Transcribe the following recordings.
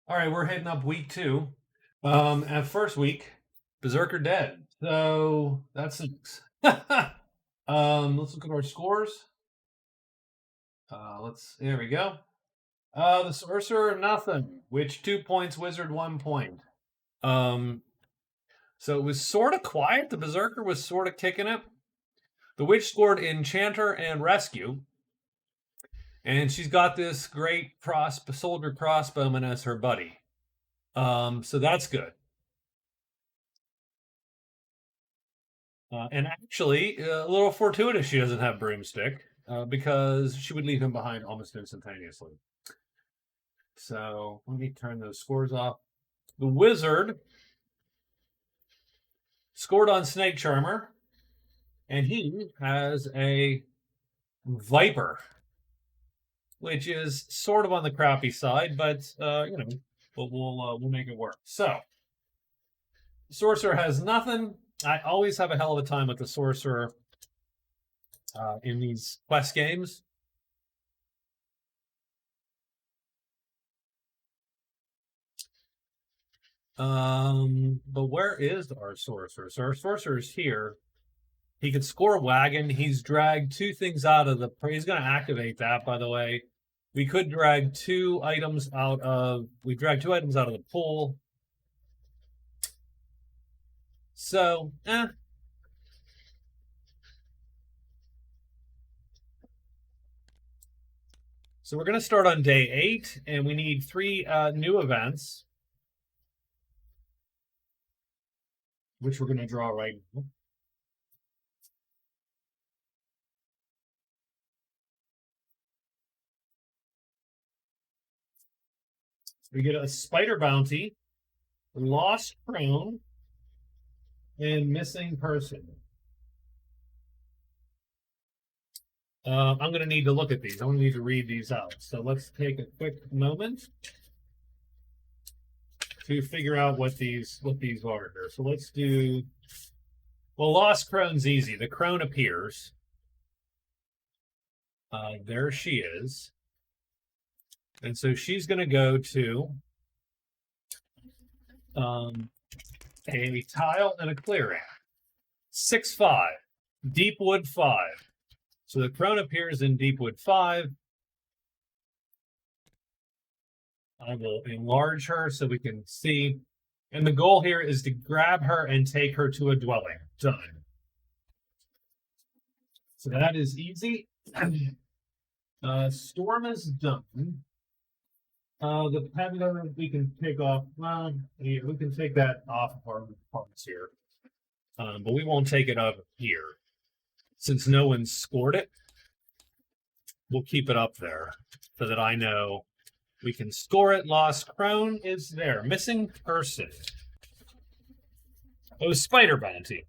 All right, we're heading up week 2. At first week, Berserker dead. So that's sucks. Let's look at our scores. There we go. The Sorcerer, nothing. Witch, 2 points. Wizard, 1 point. Um, so it was sort of quiet. The Berserker was sort of kicking it. The Witch scored Enchanter and Rescue. And she's got this great soldier crossbowman as her buddy. So that's good. And actually, a little fortuitous she doesn't have Broomstick, because she would leave him behind almost instantaneously. So let me turn those scores off. The Wizard scored on Snake Charmer, and he has a Viper, which is sort of on the crappy side, but we'll make it work. So, Sorcerer has nothing. I always have a hell of a time with the Sorcerer in these quest games. But where is our Sorcerer? So our Sorcerer is here. He could score a wagon. He's dragged 2 things out of the... He's going to activate that, by the way. We could drag 2 items out of... We dragged 2 items out of the pool. So, So we're going to start on day 8, and we need 3 new events, which we're going to draw right now. We get a Spider Bounty, Lost Crown, and Missing Person. I'm going to need to look at these. I'm going to need to read these out. So let's take a quick moment to figure out what these are here. So let's do... Well, Lost Crone's easy. The crone appears. There she is. And so she's going to go to a tile and a clearing. 6/5. Deepwood 5. So the crone appears in Deepwood 5. I will enlarge her so we can see. And the goal here is to grab her and take her to a dwelling. Done. So that is easy. Storm is done. The peddler we can take off. Well, yeah, we can take that off of our parts here. But we won't take it up here. Since no one scored it, we'll keep it up there so that I know we can score it. Lost Crone is there. Missing Person. Oh, Spider Bounty.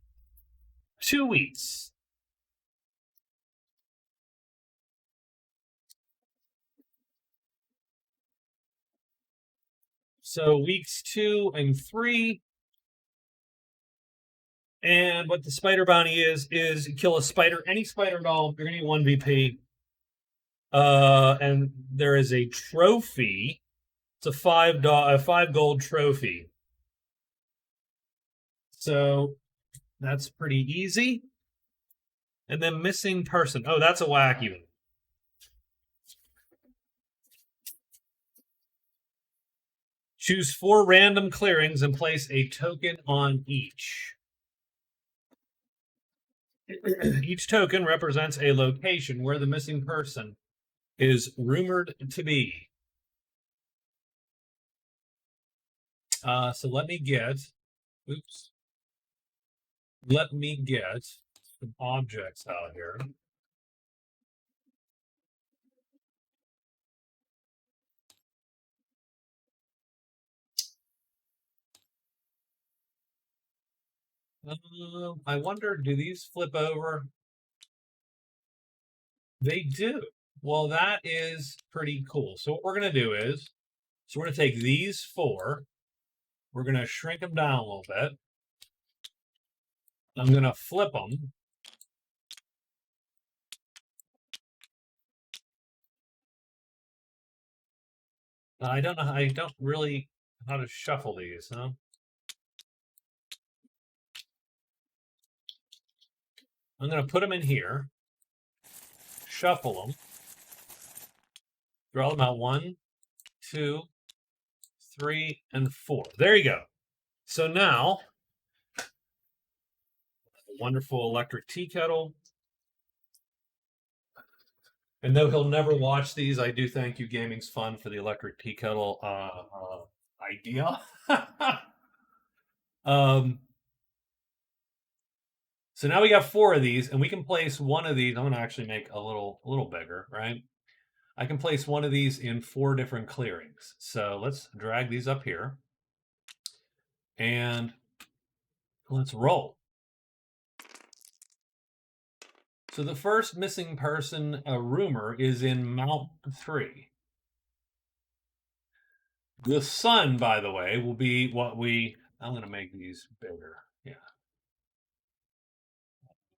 2 weeks. So weeks 2 and 3. And what the Spider Bounty is kill a spider, any spider at all. You're going to need 1 VP. And there is a trophy. It's a 5 gold trophy. So that's pretty easy. And then Missing Person. Oh, that's a wacky one. Choose 4 random clearings and place a token on each. Each token represents a location where the missing person is rumored to be. So let me get some objects out here. I wonder, do these flip over? They do. Well, that is pretty cool. So what we're going to do is, we're going to take these 4. We're going to shrink them down a little bit. I'm going to flip them. I don't know. I don't really know how to shuffle these, huh? I'm going to put them in here, shuffle them, draw them out 1, 2, 3, and 4. There you go. So now, a wonderful electric tea kettle. And though he'll never watch these, I do thank you, Gaming's Fun, for the electric tea kettle idea. um, so now we got 4 of these, and we can place one of these. I'm going to actually make a little bigger, right? I can place one of these in 4 different clearings. So let's drag these up here, and let's roll. So the first missing person rumor is in Mount 3. The sun, by the way, will be what I'm going to make these bigger. Yeah.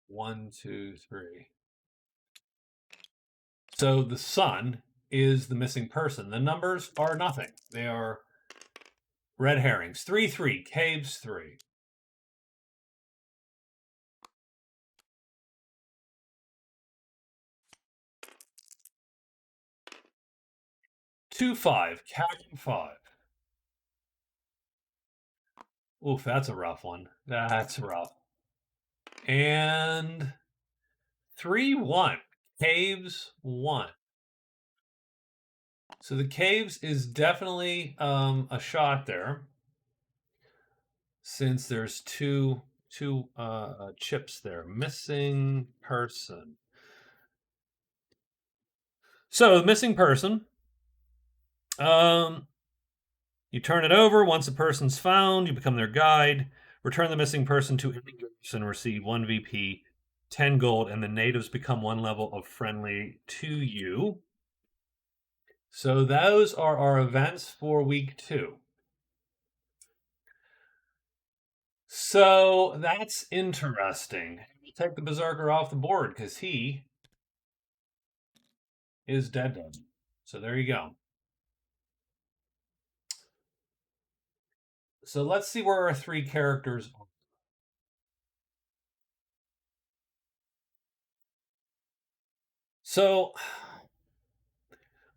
1, 2, 3. So the sun is the missing person. The numbers are nothing. They are red herrings. 3, 3. Caves 3. 2, 5. Cabin 5. Oof, that's a rough one. That's rough. And 3, 1. Caves 1. So the caves is definitely a shot there, since there's two chips there. Missing person. So missing person. You turn it over. Once a person's found, you become their guide. Return the missing person to Indians and receive 1 VP, 10 gold, and the natives become 1 level of friendly to you. So those are our events for week 2. So that's interesting. We'll take the Berserker off the board because he is dead. So there you go. So let's see where our 3 characters are. So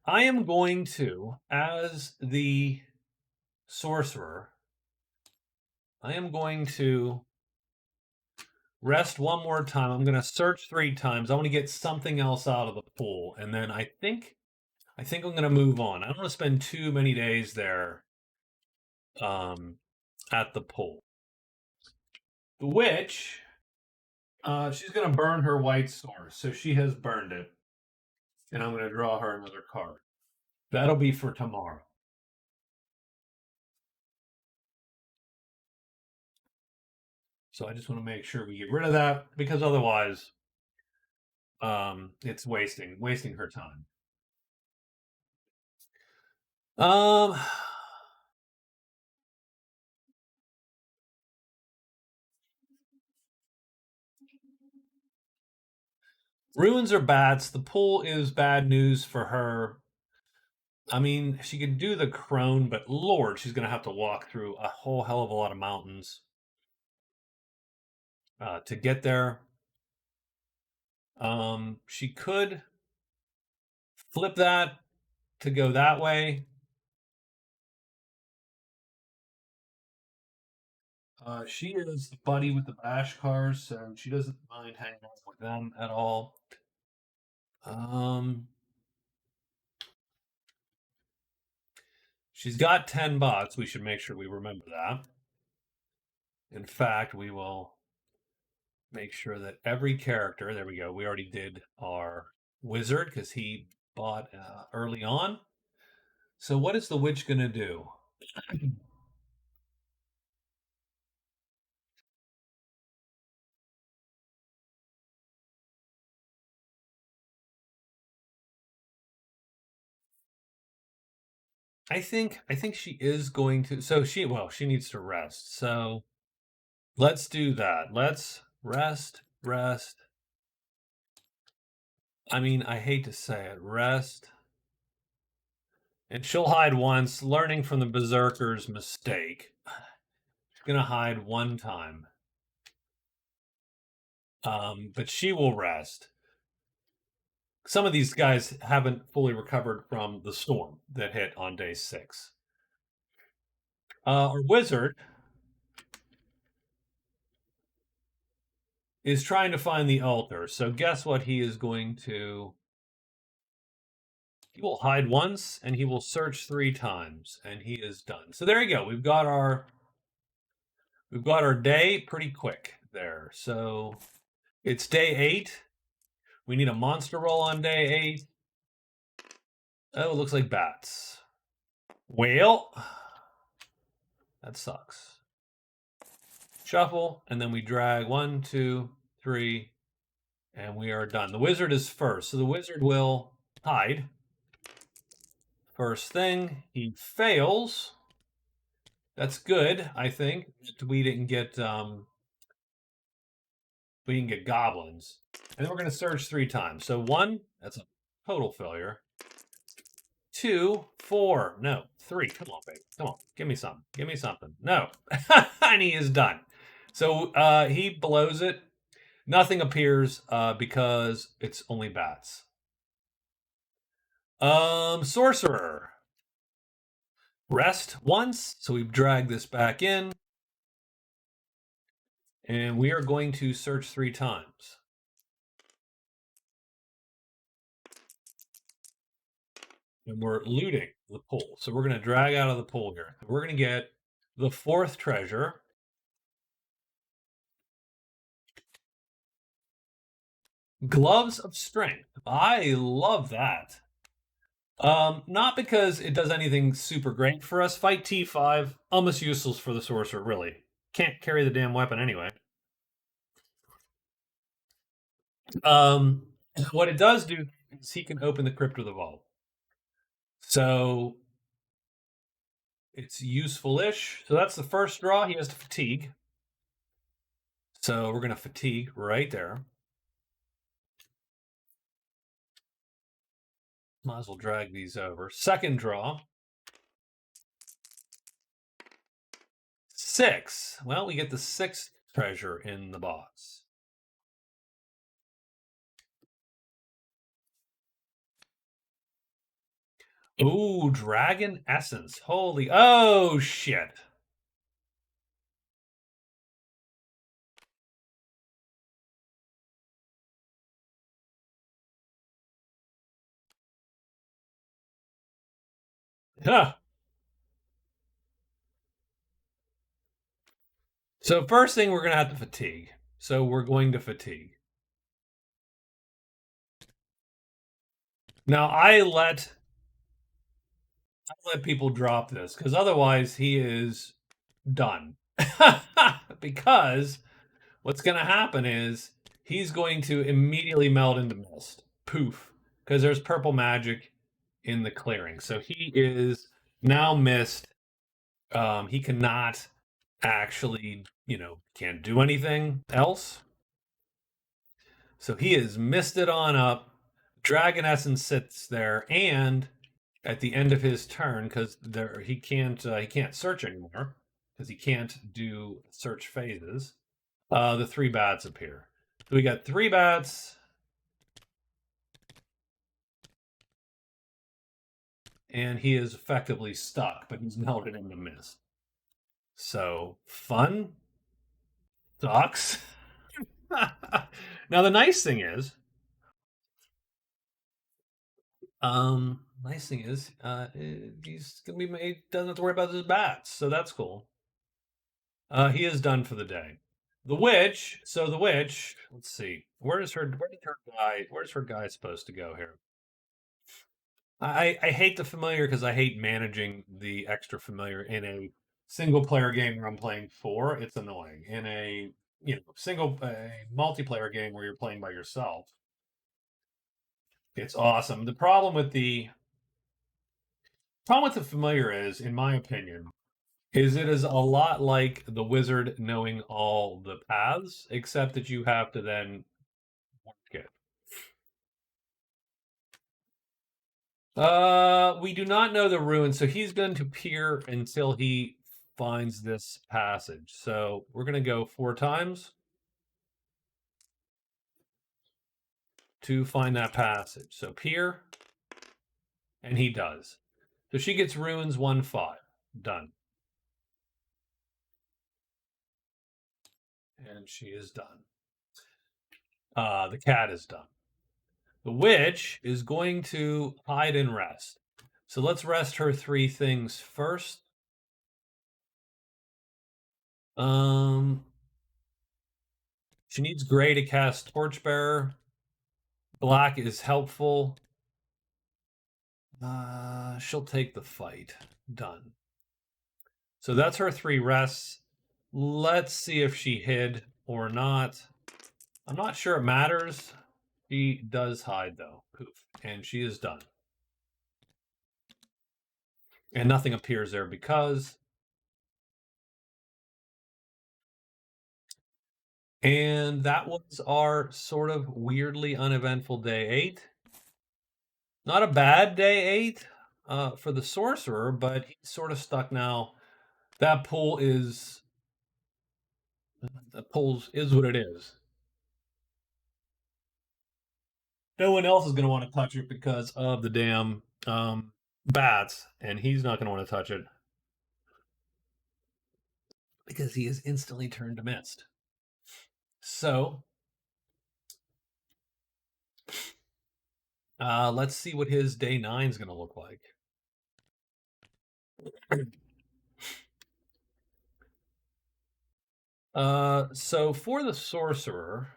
I am going to, as the sorcerer, I am going to rest one more time. I'm going to search 3 times. I want to get something else out of the pool, and then I think I'm going to move on. I don't want to spend too many days there at the pool. The witch, she's going to burn her white sword, so she has burned it, and I'm going to draw her another card. That'll be for tomorrow. So I just want to make sure we get rid of that, because otherwise, it's wasting her time. Um, ruins are bad. So the pool is bad news for her. I mean, she could do the crone, but Lord, she's going to have to walk through a whole hell of a lot of mountains to get there. She could flip that to go that way. She is a buddy with the bash cars, so she doesn't mind hanging out with them at all. She's got 10 bots. We should make sure we remember that. In fact, we will make sure that every character, there we go. We already did our wizard because he bought early on. So what is the witch going to do? I think she is going to. So she needs to rest. So let's do that. Let's rest. I mean, I hate to say it, rest And she'll hide once, learning from the Berserker's mistake. She's going to hide one time. But she will rest. Some of these guys haven't fully recovered from the storm that hit on day 6. Our wizard is trying to find the altar. So guess what he is going to... He will hide once, and he will search 3 times, and he is done. So there you go. We've got our day pretty quick there. So it's day 8. We need a monster roll on day 8. Oh, it looks like bats. Whale. That sucks. Shuffle, and then we drag 1, 2, 3, and we are done. The wizard is first, so the wizard will hide. First thing, he fails. That's good, I think. We didn't get goblins. And then we're going to search 3 times. So 1, that's a total failure. 2, 4, no, 3. Come on, baby. Come on, give me something. Give me something. No. And he is done. So he blows it. Nothing appears because it's only bats. Sorcerer. Rest once. So we drag this back in. And we are going to search 3 times. And we're looting the pool. So we're going to drag out of the pool here. We're going to get the 4th treasure. Gloves of Strength. I love that. Not because it does anything super great for us. Fight T5, almost useless for the sorcerer, really. Can't carry the damn weapon anyway. What it does do is he can open the crypt of the vault. So it's useful-ish. So that's the first draw. He has to fatigue. So we're going to fatigue right there. Might as well drag these over. Second draw. 6. Well, we get the 6th treasure in the box. Ooh, Dragon Essence. Holy... Oh, shit. Huh. So first thing, we're going to have to fatigue. So we're going to fatigue. Now, I let people drop this, because otherwise he is done. Because what's going to happen is he's going to immediately melt into mist. Poof. Because there's purple magic in the clearing. So he is now mist. He cannot actually, can't do anything else. So he is misted on up. Dragon Essence sits there, and at the end of his turn, because he can't search anymore, because he can't do search phases. The 3 bats appear. So we got 3 bats. And he is effectively stuck, but he's melted into mist. So, fun. Sucks. Now, the nice thing is, he's gonna be made, doesn't have to worry about his bats, so that's cool. He is done for the day. The witch. So the witch. Let's see. Where's her guy supposed to go here? I hate the familiar because I hate managing the extra familiar in a single player game where I'm playing 4. It's annoying. In a multiplayer game where you're playing by yourself, it's awesome. The problem with the familiar is, in my opinion, is it is a lot like the wizard knowing all the paths, except that you have to then work it. We do not know the ruin, so he's going to peer until he finds this passage. So we're going to go 4 times to find that passage. So peer, and he does. So she gets ruins 1-5. Done. And she is done. The cat is done. The witch is going to hide and rest. So let's rest her 3 things first. She needs gray to cast Torchbearer. Black is helpful. She'll take the fight. Done. So that's her 3 rests. Let's see if she hid or not. I'm not sure it matters. She does hide, though. Poof. And she is done. And nothing appears there because... And that was our sort of weirdly uneventful day 8. Not a bad day 8 for the sorcerer, but he's sort of stuck now. That pool is... The pool is what it is. No one else is going to want to touch it because of the damn bats, and he's not going to want to touch it because he is instantly turned to mist. So, let's see what his day 9 is going to look like. So for the sorcerer,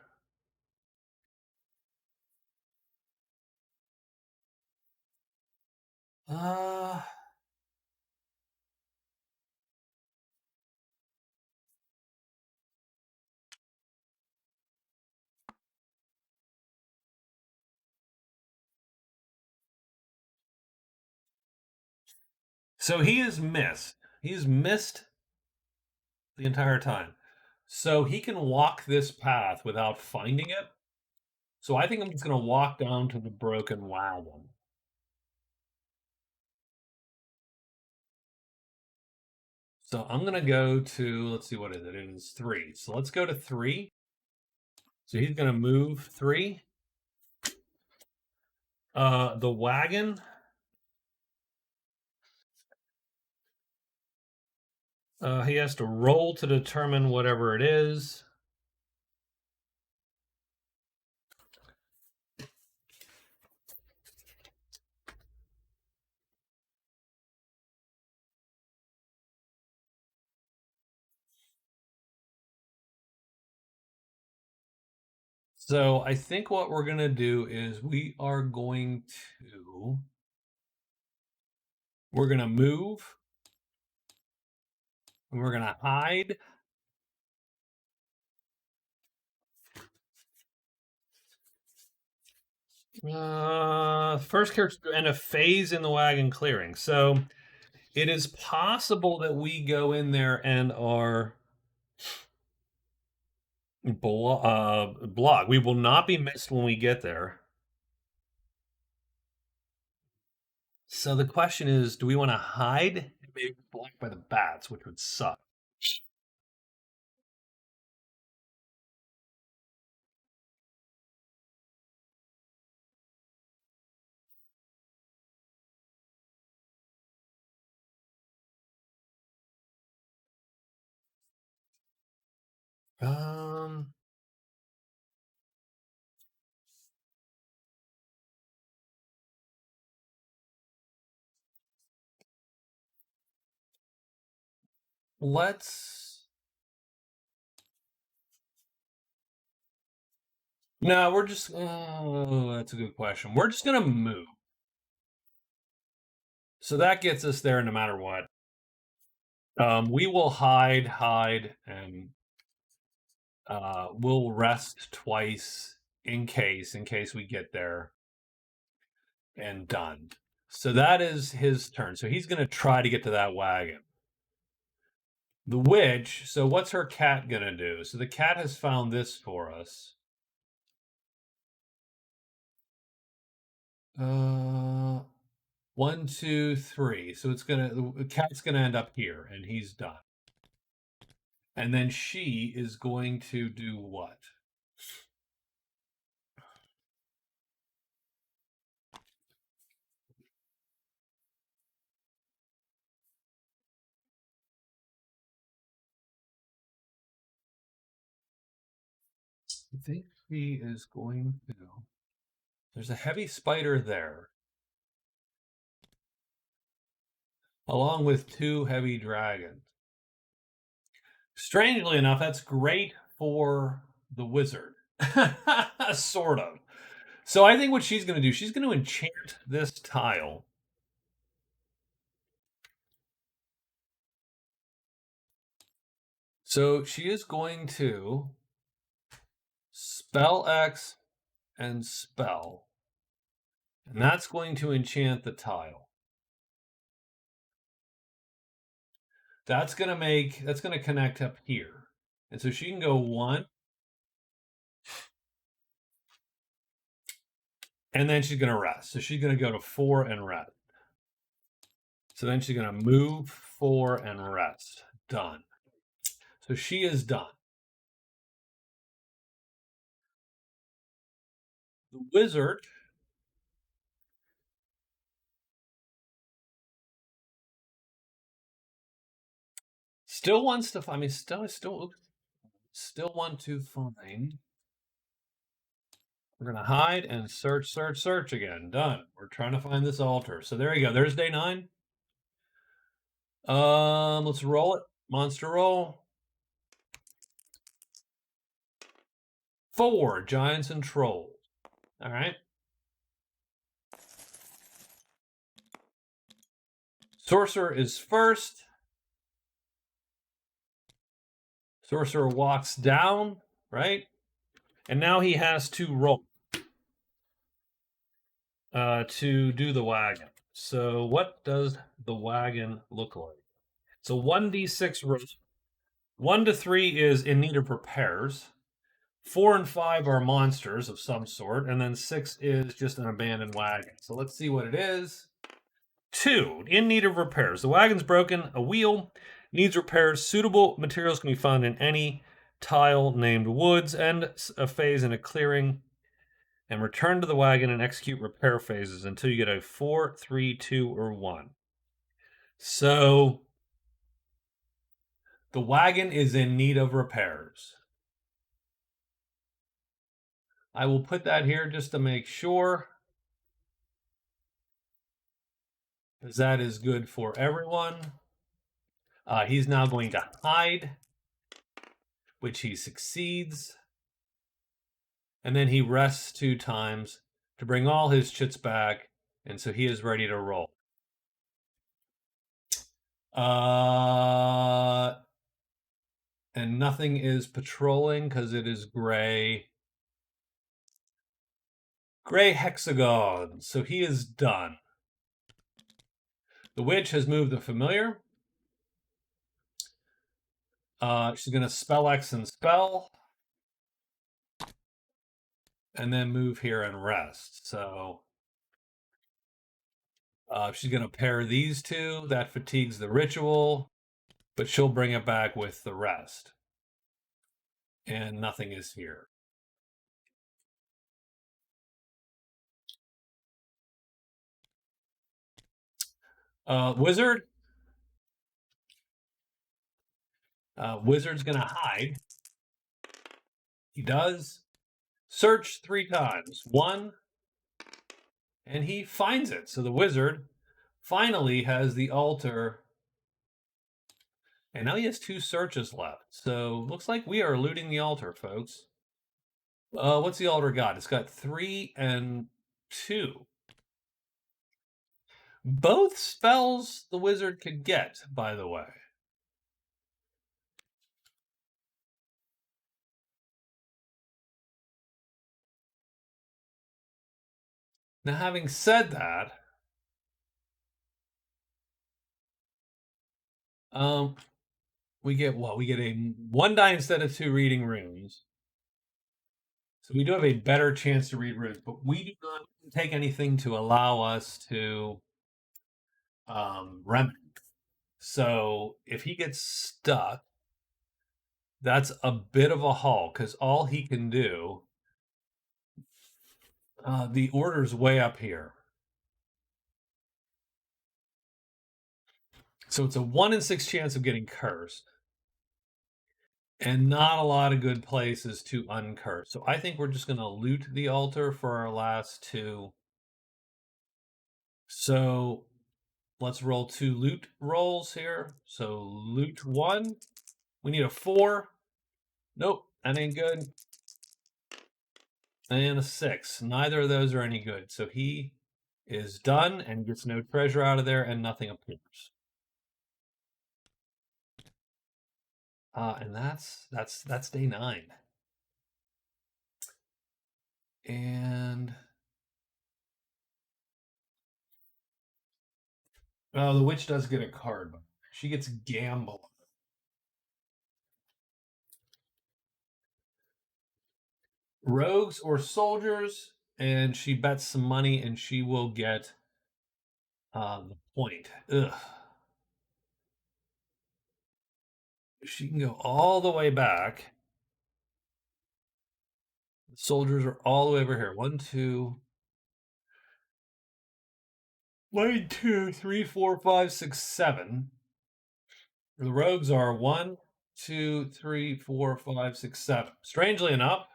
so he is missed. He's missed the entire time. So he can walk this path without finding it. So I think I'm just going to walk down to the broken wagon. So I'm going to go to, let's see, what is it? It is 3. So let's go to 3. So he's going to move 3. The wagon. He has to roll to determine whatever it is. So I think what we're going to do is we're going to move, and we're going to hide. First character and a phase in the wagon clearing. So it is possible that we go in there and are blocked. We will not be missed when we get there. So the question is, do we want to hide? Maybe blocked by the bats, which would suck. Let's... No, we're just... Oh, that's a good question. We're just going to move. So that gets us there no matter what. We will hide, and we'll rest twice in case we get there. And done. So that is his turn. So he's going to try to get to that wagon. The witch, so what's her cat going to do? So the cat has found this for us. 1, 2, 3. So the cat's gonna end up here, and he's done. And then she is going to do what? I think she is going to. There's a heavy spider there, along with 2 heavy dragons. Strangely enough, that's great for the wizard. Sort of. So I think what she's going to do, she's going to enchant this tile. So she is going to spell X and spell. And that's going to enchant the tile. That's going to connect up here. And so she can go 1. And then she's going to rest. So she's going to go to 4 and rest. So then she's going to move 4 and rest. Done. So she is done. The wizard still wants to. I mean, still want to find. We're gonna hide and search again. Done. We're trying to find this altar. So there you go. There's day 9. Let's roll it. Monster roll. 4 giants and trolls. All right. Sorcerer is first. Sorcerer walks down, right? And now he has to roll to do the wagon. So what does the wagon look like? So 1d6 roll. 1 to 3 is in need of repairs. 4 and 5 are monsters of some sort, and then 6 is just an abandoned wagon. So let's see what it is. 2, in need of repairs. The wagon's broken, a wheel needs repairs. Suitable materials can be found in any tile named woods. End a phase in a clearing and return to the wagon and execute repair phases until you get a 4, 3, 2, or 1. So the wagon is in need of repairs. I will put that here just to make sure, because that is good for everyone. He's now going to hide, which he succeeds. And then he rests 2 times to bring all his chits back, and so he is ready to roll. And nothing is patrolling because it is gray. Gray hexagon. So he is done. The witch has moved the familiar. She's going to spell X and spell. And then move here and rest. So she's going to pair these 2. That fatigues the ritual. But she'll bring it back with the rest. And nothing is here. Wizard. Wizard's going to hide. He does. Search 3 times. 1. And he finds it. So the wizard finally has the altar. And now he has 2 searches left. So looks like we are looting the altar, folks. What's the altar got? It's got 3 and 2. Both spells the wizard could get, by the way. Now, having said that, we get what? We get a 1 die instead of 2 reading runes. So we do have a better chance to read runes, but we do not take anything to allow us to remnant. So if he gets stuck, that's a bit of a haul because all he can do. The order's way up here. So it's a 1 in 6 chance of getting cursed. And not a lot of good places to uncurse. So I think we're just going to loot the altar for our last two. So let's roll 2 loot rolls here. So loot 1. We need a 4. Nope, that ain't good. And a 6. Neither of those are any good. So he is done and gets no treasure out of there and nothing appears. And that's day 9. And the witch does get a card, but she gets gamble. Rogues or soldiers, and she bets some money, and she will get the point. Ugh. She can go all the way back. The soldiers are all the way over here. 1, 2, 1, 2, 3, 4, 5, 6, 7. The rogues are 1, 2, 3, 4, 5, 6, 7. Strangely enough,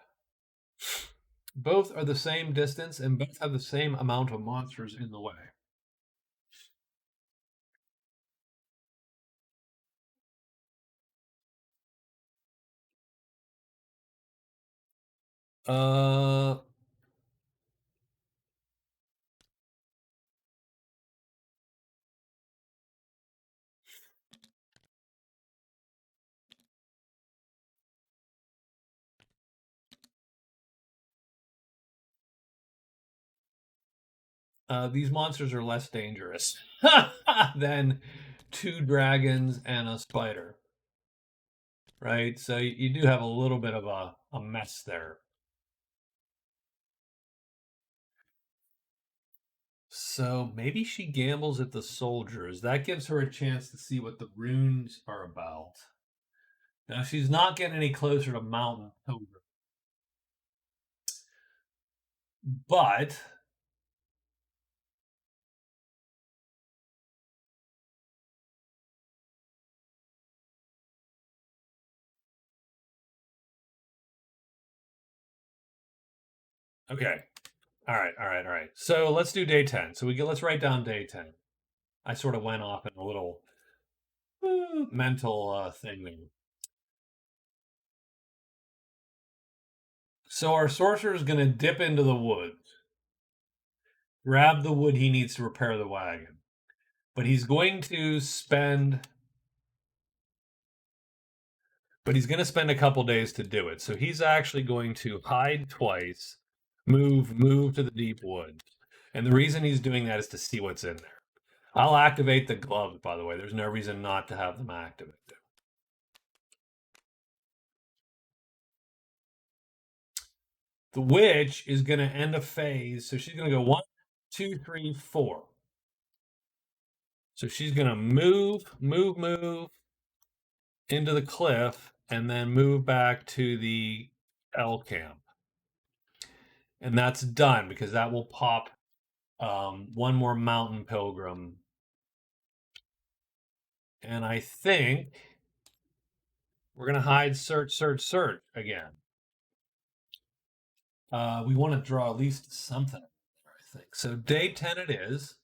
both are the same distance and both have the same amount of monsters in the way. Uh, these monsters are less dangerous than 2 dragons and a spider, right? So you do have a little bit of a mess there. So maybe she gambles at the soldiers. That gives her a chance to see what the runes are about. Now she's not getting any closer to Mountain Pilgrim. But okay. All right, all right, all right. So let's do day 10. So let's write down day 10. I sort of went off in a little mental thing there. So our sorcerer is going to dip into the woods, grab the wood he needs to repair the wagon. But he's going to spend a couple days to do it. So he's actually going to hide twice, move to the deep woods. And the reason he's doing that is to see what's in there. I'll activate the gloves, by the way. There's no reason not to have them activated. The witch is going to end a phase. So she's going to go 1, 2, 3, 4. So she's going to move into the cliff and then move back to the L camp. And that's done because that will pop one more mountain pilgrim. And I think we're going to hide search again. We want to draw at least something, I think. So day 10 it is.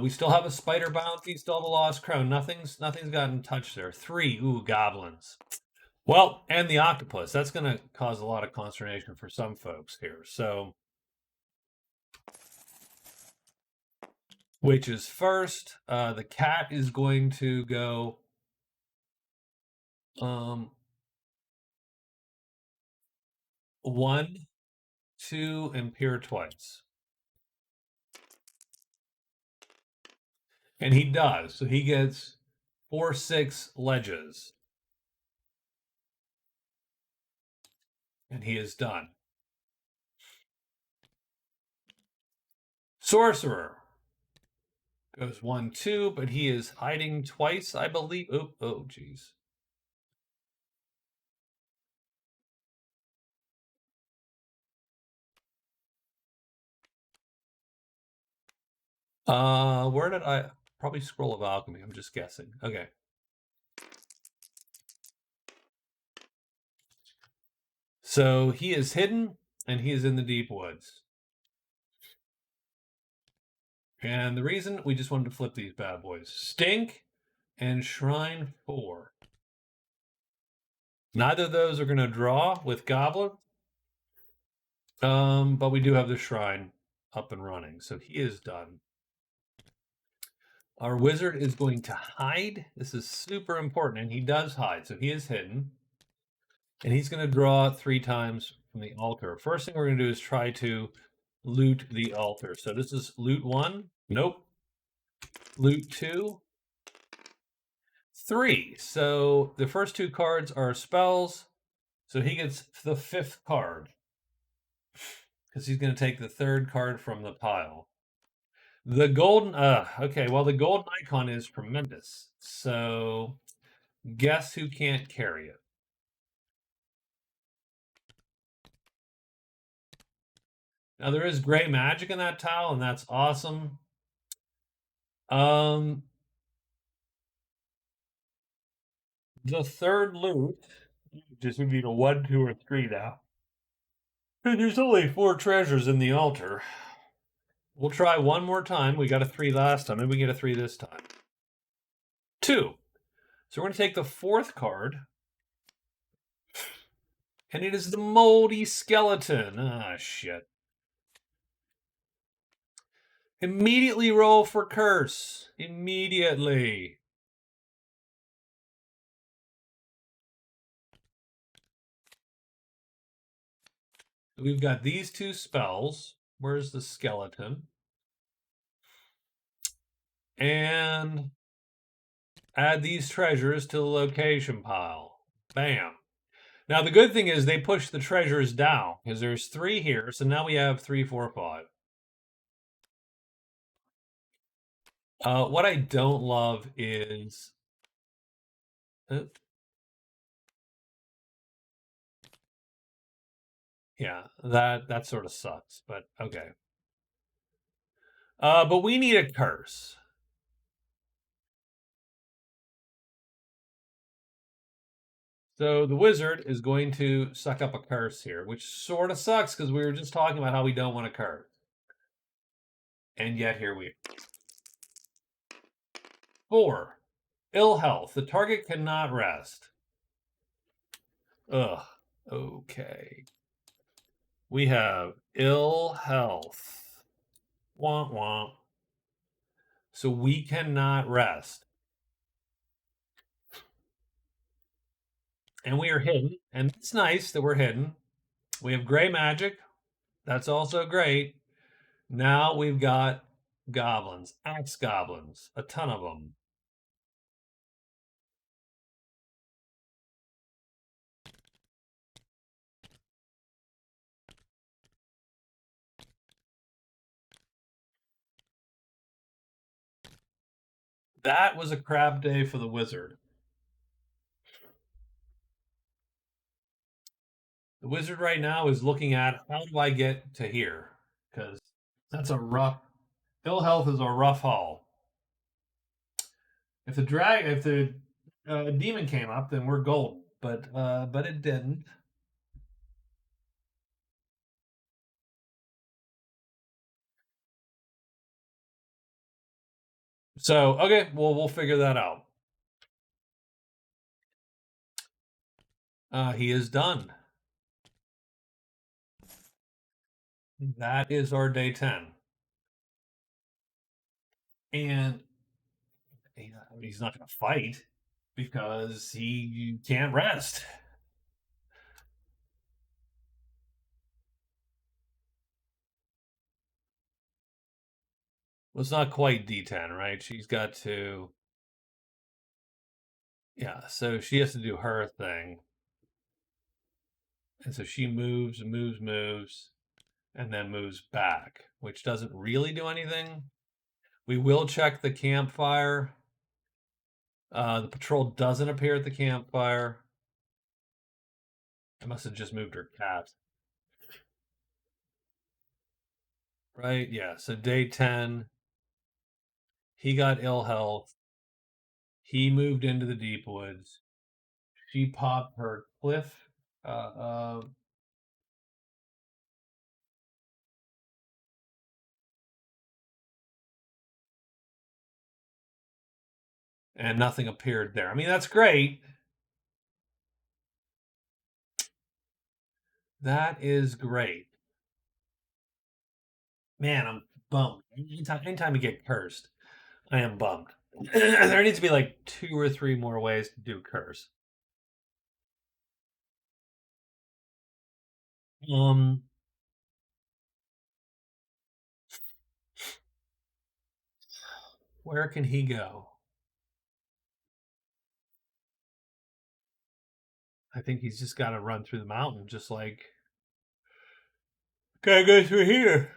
We still have a spider bounty, still have a lost crown. Nothing's gotten touched there. 3, ooh, goblins. Well, and the octopus. That's going to cause a lot of consternation for some folks here. So, which is first? The cat is going to go 1, 2, and peer twice. And he does. So he gets 4, 6 ledges. And he is done. Sorcerer Goes 1, 2, but he is hiding twice, I believe. Oh, geez. Where did I probably scroll of alchemy? I'm just guessing. Okay. So he is hidden and he is in the deep woods. And the reason we just wanted to flip these bad boys. Stink and Shrine 4. Neither of those are going to draw with Goblin. But we do have the Shrine up and running. So he is done. Our wizard is going to hide. This is super important, and he does hide. So he is hidden. And he's going to draw 3 times from the altar. First thing we're going to do is try to loot the altar. So this is loot 1. Nope. Loot 2. 3. So the first 2 cards are spells. So he gets the 5th card. Because he's going to take the 3rd card from the pile. The golden, okay, well, the golden icon is tremendous. So guess who can't carry it? Now there is gray magic in that tile, and that's awesome. The 3rd loot, just would be a 1, 2, or 3 now. And there's only 4 treasures in the altar. We'll try one more time. We got a 3 last time. Maybe we get a 3 this time. 2. So we're going to take the 4th card. And it is the moldy skeleton. Ah, shit. Immediately roll for curse. Immediately. We've got these 2 spells. Where's the skeleton? And add these treasures to the location pile. Bam. Now, the good thing is they push the treasures down because there's 3 here. So now we have 3, 4, 5. What I don't love is... yeah, that sort of sucks, but okay. But we need a curse. So the wizard is going to suck up a curse here, which sort of sucks because we were just talking about how we don't want a curse. And yet here we are. 4. Ill health. The target cannot rest. Ugh. Okay. We have ill health. Womp womp. So we cannot rest. And we are hidden. And it's nice that we're hidden. We have gray magic. That's also great. Now we've got goblins, axe goblins, a ton of them. That was a crap day for the wizard. The wizard right now is looking at how do I get to here? Because that's a rough. Ill health is a rough haul. If the demon came up, then we're golden. But it didn't. So okay, well we'll figure that out. He is done. That is our day 10. And he's not going to fight because he can't rest. Well, it's not quite D10, right? She's got to. Yeah, so she has to do her thing. And so she moves, and then moves back, which doesn't really do anything. We will check the campfire. The patrol doesn't appear at the campfire. I must have just moved her cat. Right? Yeah. So day 10, he got ill health. He moved into the deep woods. She popped her cliff. Uh, uh, and nothing appeared there. I mean, that's great. That is great. Man, I'm bummed. Anytime you get cursed, I am bummed. There needs to be like 2 or 3 more ways to do curse. Um, where can he go? I think he's just got to run through the mountain, just like gotta go through here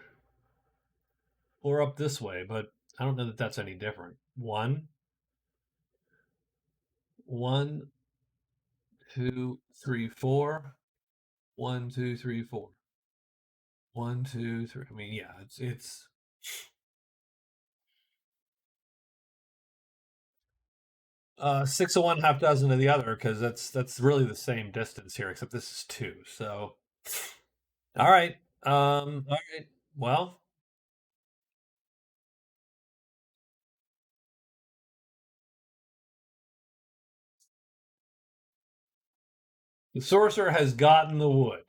or up this way. But I don't know that that's any different. One, two, three, four. 1, 2, 3, 4. 1, 2, 3. I mean, yeah, it's 6 of one, half dozen of the other, because that's really the same distance here, except this is 2. So, all right, all right. Well, the sorcerer has gotten the wood,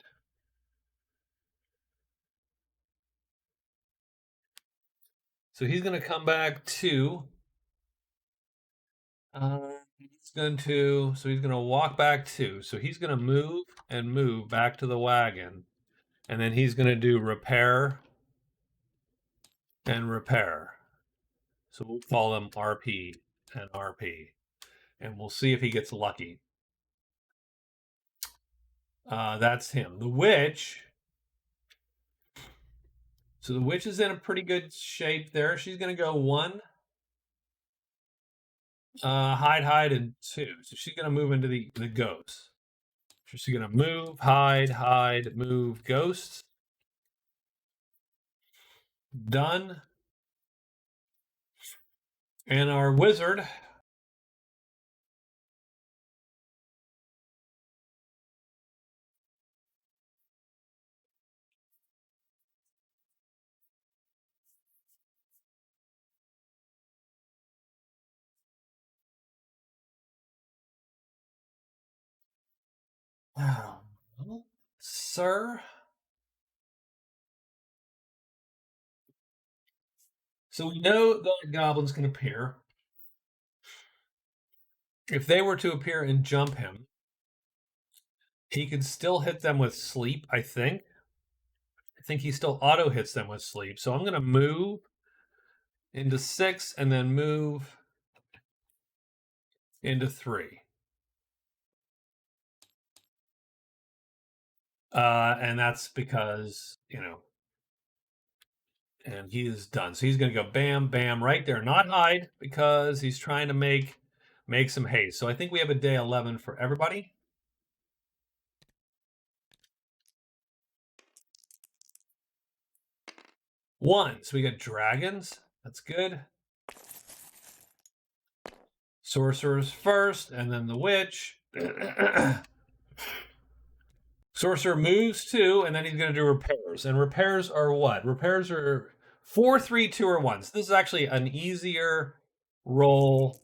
so he's going to come back to. He's going to. So he's going to walk back 2. So he's going to move and move back to the wagon, and then he's going to do repair and repair. So we'll call them RP and RP. And we'll see if he gets lucky. That's him. The witch. So the witch is in a pretty good shape there. She's going to go 1, hide, and 2. So she's going to move into the ghosts. So she's going to move, hide, move, ghosts. Done. And our wizard. Sir. So we know the goblins can appear. If they were to appear and jump him, he could still hit them with sleep, I think. I think he still auto hits them with sleep. So I'm going to move into 6 and then move into 3. And that's because, and he is done. So he's going to go bam, bam, right there. Not hide, because he's trying to make some haste. So I think we have a day 11 for everybody. One. So we got dragons. That's good. Sorcerers first, and then the witch. Sorcerer moves 2, and then he's going to do repairs. And repairs are what? Repairs are 4, 3, 2, or 1. So this is actually an easier roll.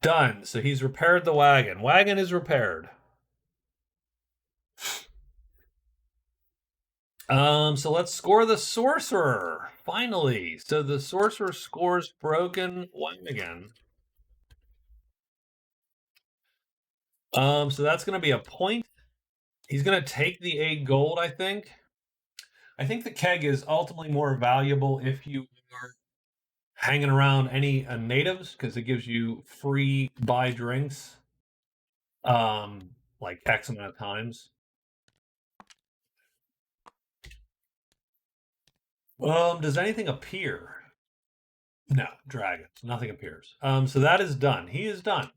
Done. So he's repaired the wagon. Wagon is repaired. So let's score the sorcerer. Finally. So the sorcerer scores broken 1 again. So that's gonna be a point. He's gonna take the 8 gold, I think. I think the keg is ultimately more valuable if you are hanging around any natives, because it gives you free buy drinks. Like X amount of times. Does anything appear? No, dragons. Nothing appears. So that is done. He is done.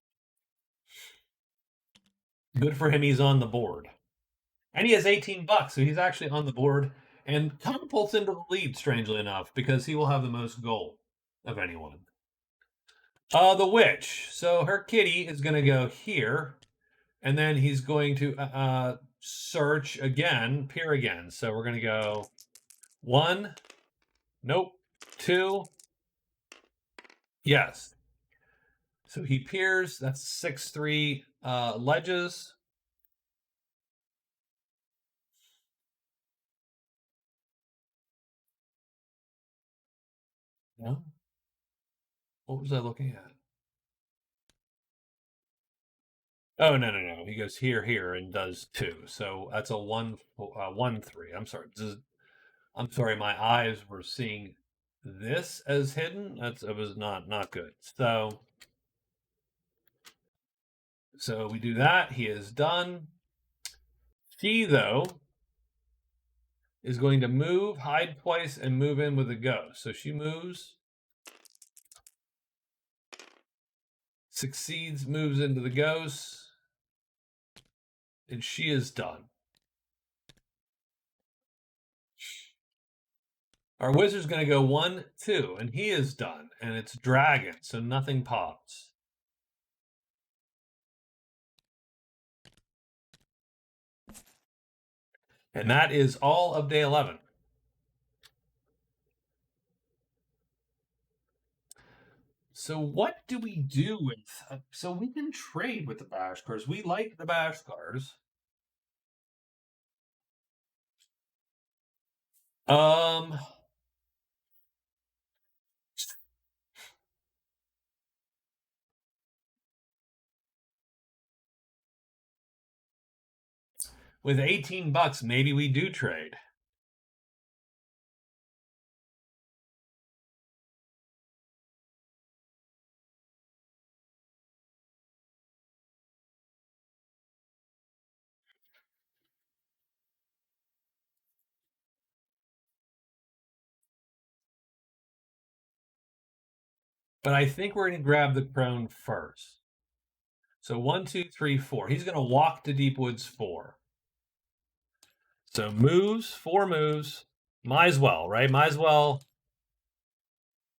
Good for him. He's on the board. And he has 18 bucks, so he's actually on the board and catapults into the lead, strangely enough, because he will have the most gold of anyone. The witch. So her kitty is going to go here, and then he's going to search again, peer again. So we're going to go 1, nope, 2, yes. So he peers, that's 6-3 ledges. No? What was I looking at? Oh, no, no, no. He goes here, here, and does 2. So that's a 1-3. I'm sorry. I'm sorry. My eyes were seeing this as hidden. It was not good. So we do that. He is done. She, though, is going to move, hide twice, and move in with a ghost. So she moves, succeeds, moves into the ghost, and she is done. Our wizard's going to go 1, 2, and he is done. And it's dragon, so nothing pops. And that is all of day 11. So what do we do with? So we can trade with the Bashkars. We like the Bashkars. Um, with 18 bucks, maybe we do trade. But I think we're going to grab the crone first. So 1, 2, 3, 4. He's going to walk to Deep Woods 4. So moves, 4 moves. Might as well, right? Might as well.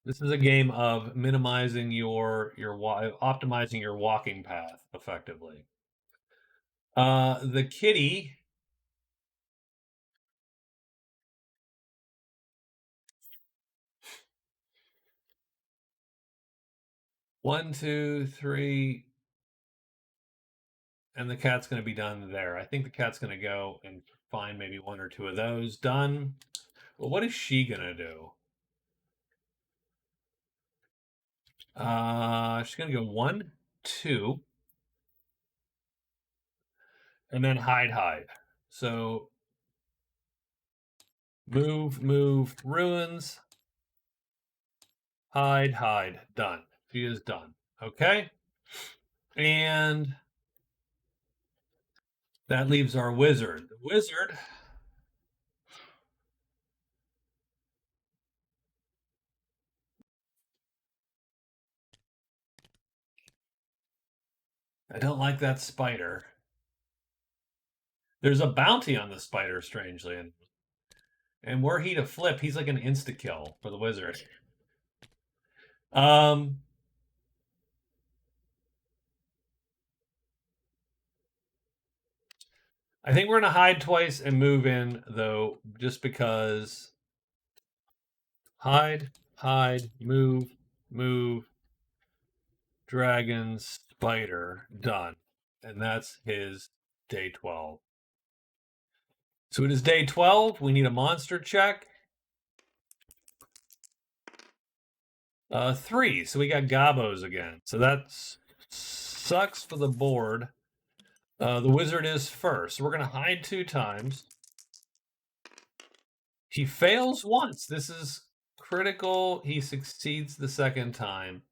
This is a game of minimizing your optimizing your walking path effectively. The kitty. One, two, three, and the cat's going to be done there. I think the cat's going to go and find maybe 1 or 2 of those done. Well, what is she going to do? She's going to go 1, 2, and then hide. So move, ruins, hide, done. She is done. Okay. And that leaves our wizard. The wizard. I don't like that spider. There's a bounty on the spider, strangely, and were he to flip, he's like an insta kill for the wizard. I think we're gonna hide twice and move in though, just because. Hide, move, dragon, spider, done, and that's his day 12. So it is day 12. We need a monster check. 3. So we got gobos again. So that sucks for the board. The wizard is first. So we're going to hide 2 times. He fails once. This is critical. He succeeds the second time,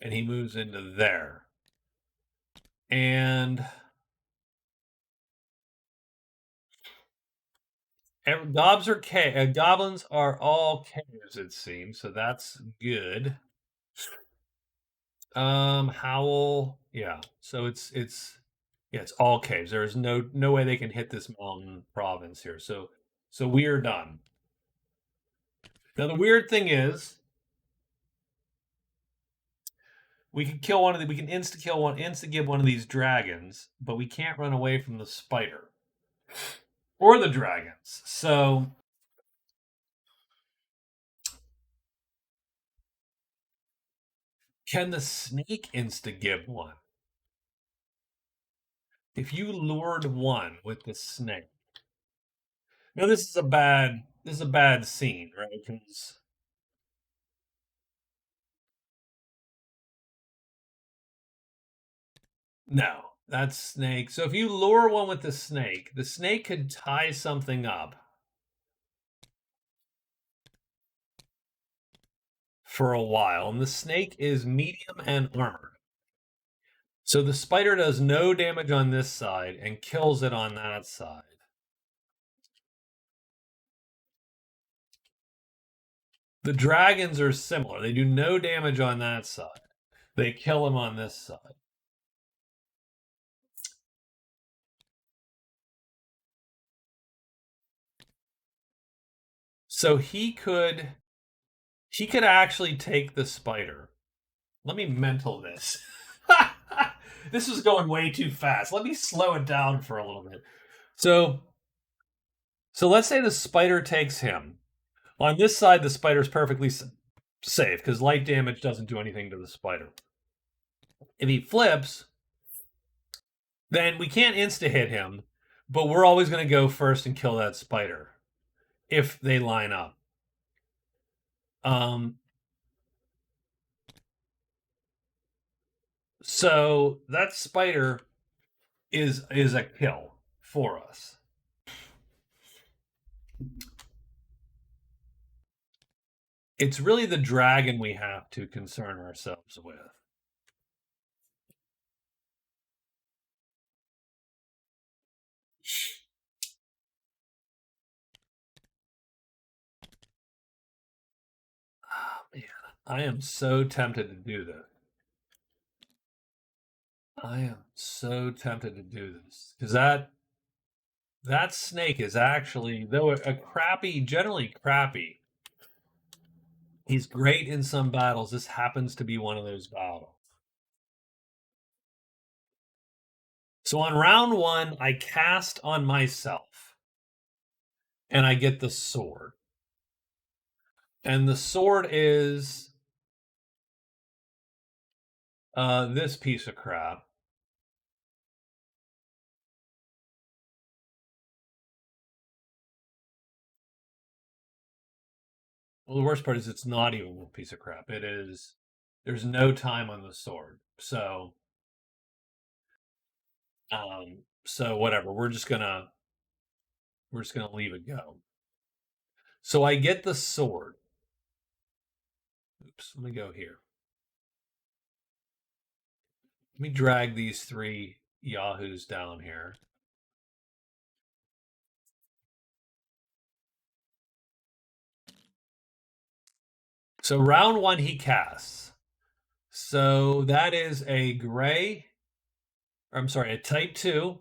and he moves into there. And goblins are all caves, it seems. So that's good. Howl. Yeah. So yeah, it's all caves. There is no way they can hit this mountain province here. So we are done. Now the weird thing is we can kill one of the we can insta give one of these dragons, but we can't run away from the spider or the dragons. So can the snake insta give one? If you lured one with the snake. Now this is a bad scene, right? Because no, that's snake. So if you lure one with the snake could tie something up for a while, and the snake is medium and armored. So the spider does no damage on this side and kills it on that side. The dragons are similar. They do no damage on that side. They kill him on this side. So he could actually take the spider. Let me mental this. This is going way too fast. Let me slow it down for a little bit. So so let's say the spider takes him. On this side, the spider's perfectly safe because light damage doesn't do anything to the spider. If he flips, then we can't insta hit him, but we're always going to go first and kill that spider if they line up. Um, so that spider is a kill for us. It's really the dragon we have to concern ourselves with. Oh, man, I am so tempted to do this. I am so tempted to do this because that snake is actually, though a crappy, generally crappy. He's great in some battles. This happens to be one of those battles. So on round one, I cast on myself and I get the sword. And the sword is this piece of crap. Well, the worst part is it's not even a piece of crap. It is, there's no time on the sword. So whatever. We're just gonna leave it go. So I get the sword. Oops, let me go here. Let me drag these three yahoos down here. So round one, he casts. So that is a gray, I'm sorry, a type 2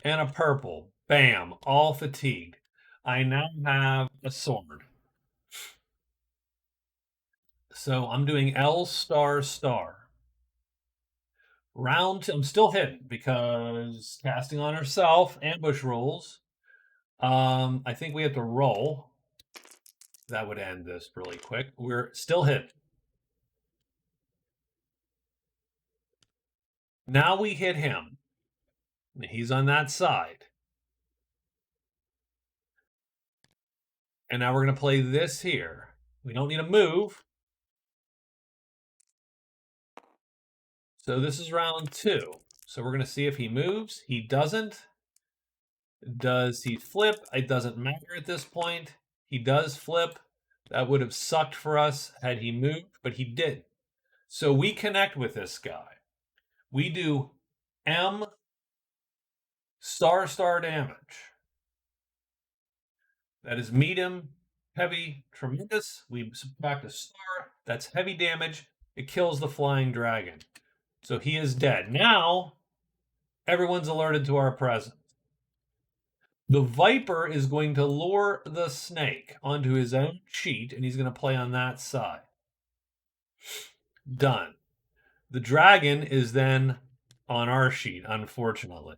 and a purple. Bam, all fatigued. I now have a sword. So I'm doing L star star. Round two, I'm still hidden because casting on herself, ambush rules. I think we have to roll. That would end this really quick. We're still hidden. Now we hit him. He's on that side. And now we're going to play this here. We don't need to move. So this is round two. So we're going to see if he moves. He doesn't. Does he flip? It doesn't matter at this point. He does flip. That would have sucked for us had he moved, but he did. So we connect with this guy. We do M star star damage. That is medium, heavy, tremendous. We subtract a star. That's heavy damage. It kills the flying dragon. So he is dead. Now, everyone's alerted to our presence. The Viper is going to lure the snake onto his own sheet, and he's going to play on that side. Done. The dragon is then on our sheet, unfortunately.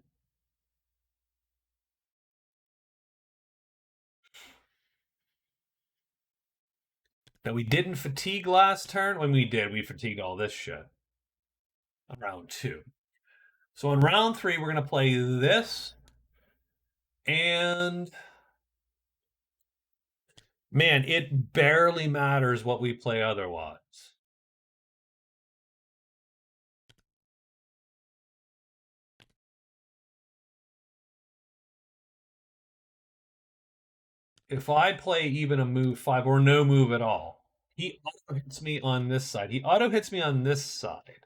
Now, we didn't fatigue last turn. When we did, we fatigued all this shit on round 2. So on round 3, we're going to play this. And man, it barely matters what we play otherwise. If I play even a move 5 or no move at all, he auto hits me on this side. He auto hits me on this side.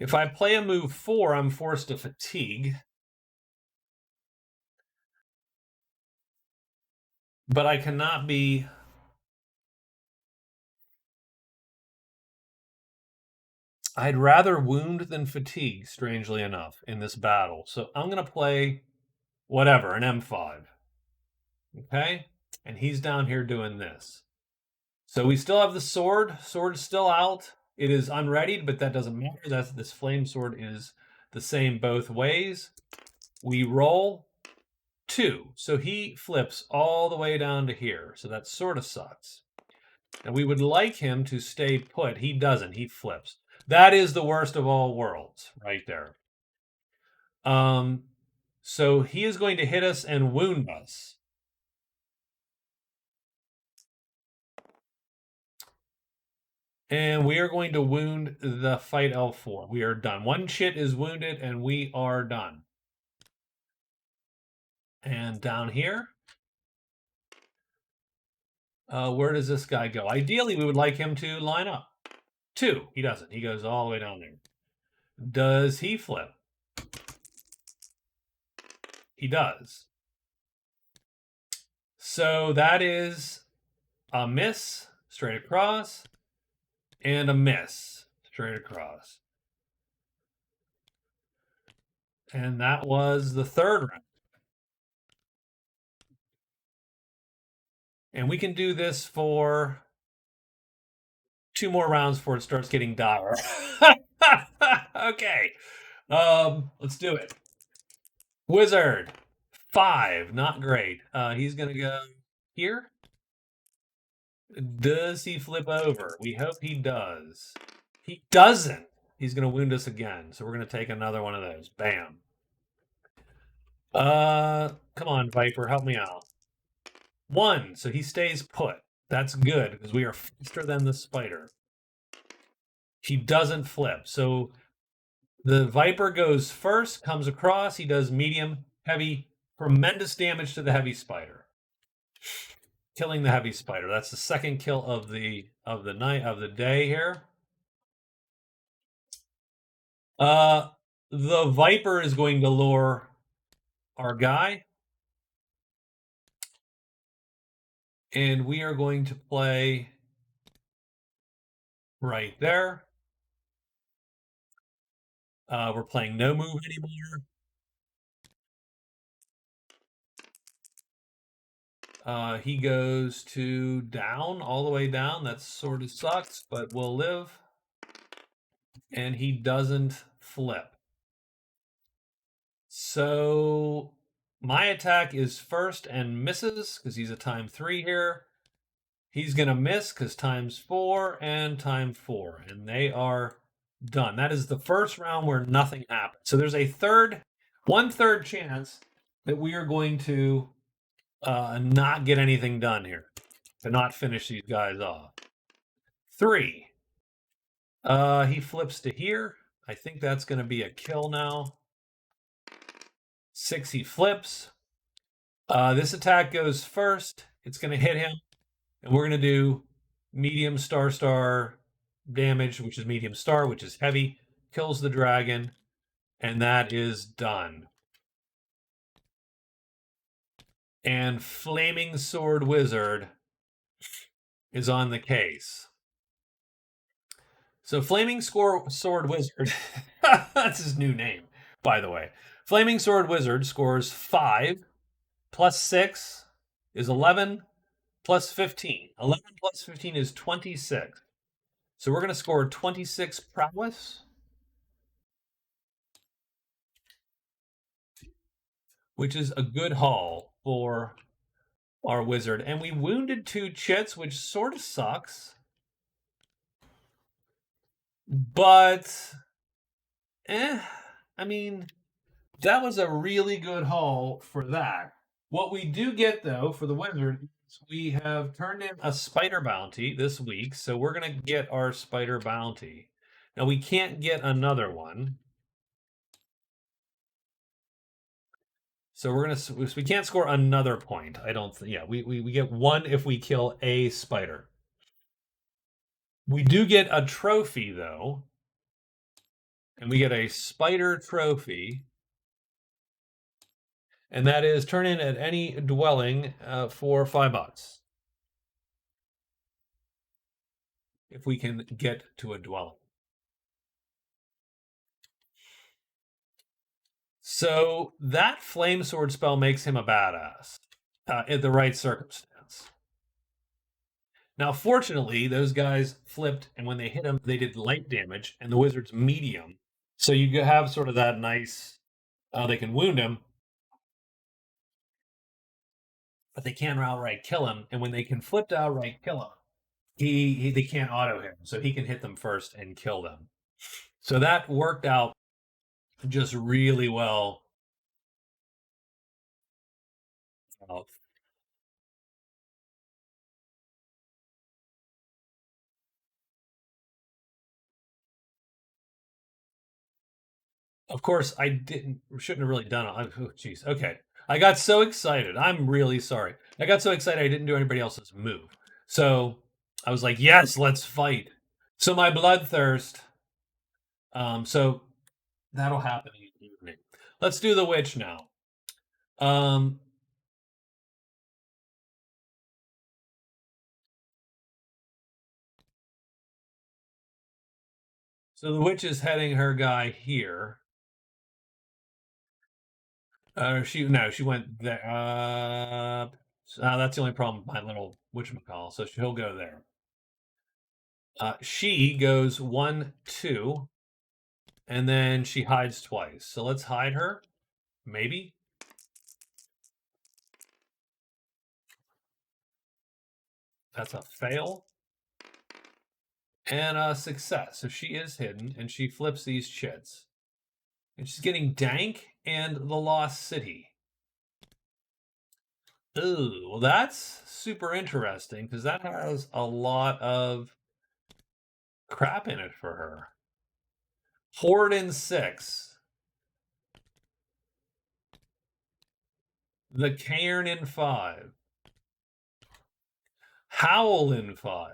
If I play a move 4, I'm forced to fatigue. But I cannot be... I'd rather wound than fatigue, strangely enough, in this battle. So I'm going to play whatever, an M5. Okay? And he's down here doing this. So we still have the sword. Sword's still out. It is unreadied, but that doesn't matter. This flame sword is the same both ways. We roll 2. So he flips all the way down to here. So that sort of sucks. And we would like him to stay put. He doesn't. He flips. That is the worst of all worlds right there. So he is going to hit us and wound us. And we are going to wound the fight L4. We are done. One chit is wounded, and we are done. And down here, where does this guy go? Ideally, we would like him to line up. 2. He doesn't. He goes all the way down there. Does he flip? He does. So that is a miss straight across and a miss straight across. And that was the third round. And we can do this for 2 more rounds before it starts getting dire. Okay. Let's do it. Wizard. 5. Not great. He's going to go here. Does he flip over? We hope he does. He doesn't. He's going to wound us again. So we're going to take another one of those. Bam. Come on, Viper. Help me out. 1. So he stays put. That's good because we are faster than the spider. He doesn't flip. So the Viper goes first, comes across. He does medium, heavy, tremendous damage to the heavy spider. Killing the heavy spider. That's the second kill of the night of the day here. The Viper is going to lure our guy. And we are going to play right there. We're playing no move anymore. He goes to down, all the way down. That sort of sucks, but we'll live. And he doesn't flip. So my attack is first and misses because he's a time 3 here. He's going to miss because times 4 and time 4. And they are done. That is the first round where nothing happened. So there's a 1/3 chance that we are going to not get anything done here. To not finish these guys off. 3. He flips to here. I think that's going to be a kill now. 6, he flips. This attack goes first. It's going to hit him. And we're going to do medium star damage, which is medium star, which is heavy. Kills the dragon. And that is done. and Flaming Sword Wizard is on the case. So Sword Wizard, that's his new name, by the way. Flaming Sword Wizard scores 5 plus 6 is 11 plus 15. 11 plus 15 is 26. So we're going to score 26 prowess, which is a good haul for our wizard. And we wounded 2 chits, which sort of sucks. But, I mean, that was a really good haul for that. What we do get, though, for the wizard, is we have turned in a spider bounty this week. So we're going to get our spider bounty. Now, we can't get another one. So we can't score another point. I don't think. Yeah, we get 1 if we kill a spider. We do get a trophy though, and we get a spider trophy, and that is turn in at any dwelling for $5 if we can get to a dwelling. So that flame sword spell makes him a badass in the right circumstance. Now, fortunately, those guys flipped, and when they hit him, they did light damage, and the wizard's medium. So you have sort of that nice. They can wound him, but they can't outright kill him. And when they can flip to outright kill him, they can't auto him, so he can hit them first and kill them. So that worked out just really well. Of course, I shouldn't have really done it. Oh, jeez. Okay. I got so excited. I'm really sorry. I got so excited I didn't do anybody else's move. So I was like, yes, let's fight. So my bloodthirst. So that'll happen in the evening. Let's do the witch now. Um, so the witch is heading her guy here. She went there. That's the only problem with my little witchmacall. So she'll go there. She goes 1, 2, and then she hides twice. So let's hide her. Maybe. That's a fail. And a success. So she is hidden, and she flips these chits. And she's getting Dank and the Lost City. Ooh, well, that's super interesting because that has a lot of crap in it for her. Horde in 6. The Cairn in 5. Howl in 5.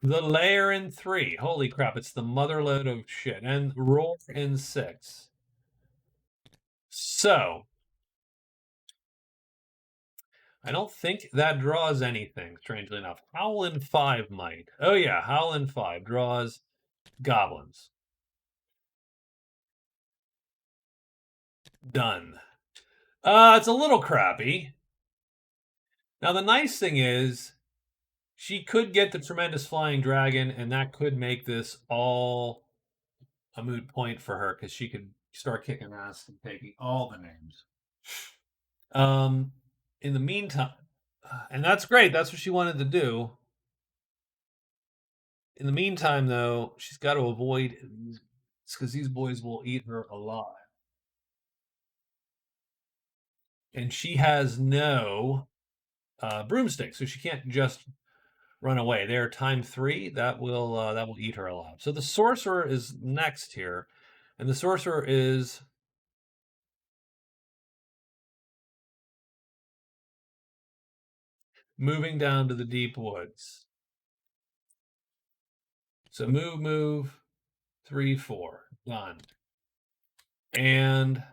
The Lair in 3. Holy crap, it's the motherload of shit. And Roar in 6. So, I don't think that draws anything, strangely enough. Howl in 5 might. Oh yeah, Howl in 5 draws goblins. Done. It's a little crappy. Now, the nice thing is, she could get the Tremendous Flying Dragon, and that could make this all a moot point for her, because she could start kicking ass and taking all the names. In the meantime, and that's great, that's what she wanted to do. In the meantime, though, she's got to avoid these, because these boys will eat her alive. And she has no broomstick, so she can't just run away. There, time 3, that will eat her alive. So the sorcerer is next here, and the sorcerer is moving down to the deep woods. So move, 3, 4, done. And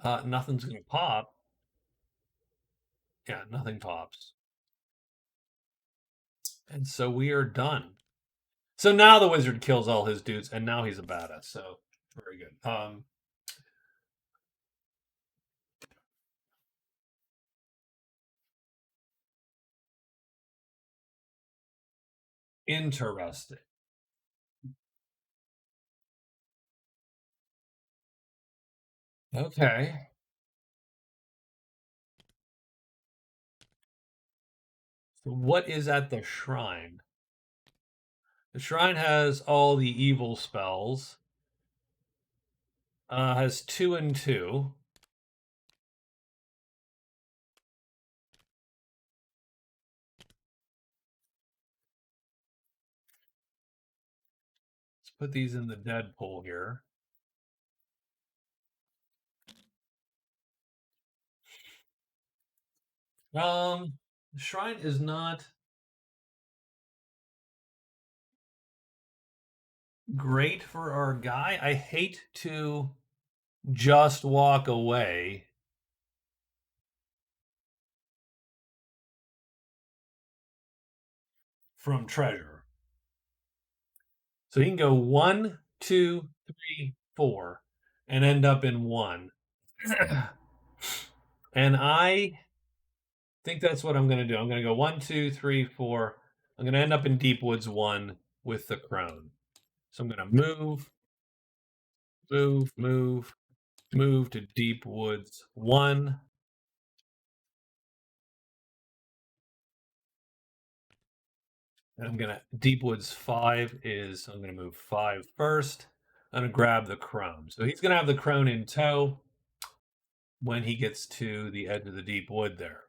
Nothing's going to pop. Yeah, nothing pops. And so we are done. So now the wizard kills all his dudes, and now he's a badass. So very good. Interesting. Okay. So what is at the shrine? The shrine has all the evil spells. Has 2 and 2. Let's put these in the dead pool here. The shrine is not great for our guy. I hate to just walk away. From treasure. So he can go 1, 2, 3, 4, and end up in 1. And I think that's what I'm going to do. I'm going to go 1, 2, 3, 4. I'm going to end up in Deep Woods 1 with the crone. So I'm going to move to Deep Woods 1. And I'm going to, Deep Woods 5 is, I'm going to move 5 first. I'm going to grab the crone. So he's going to have the crone in tow when he gets to the edge of the deep wood there.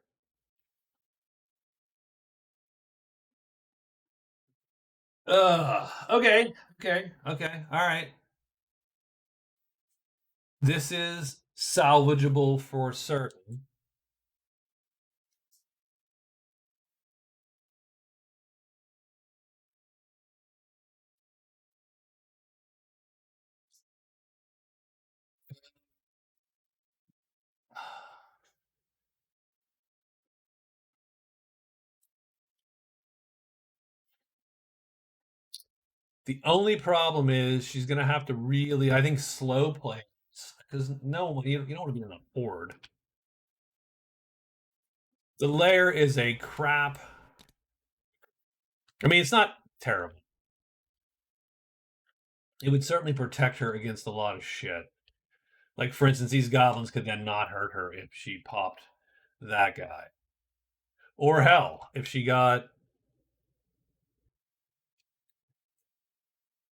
Okay. All right. This is salvageable for certain. The only problem is she's gonna have to really, I think, slow play because no, you don't want to be on a board. The lair is a crap. I mean, it's not terrible. It would certainly protect her against a lot of shit. Like, for instance, these goblins could then not hurt her if she popped that guy. Or hell, if she got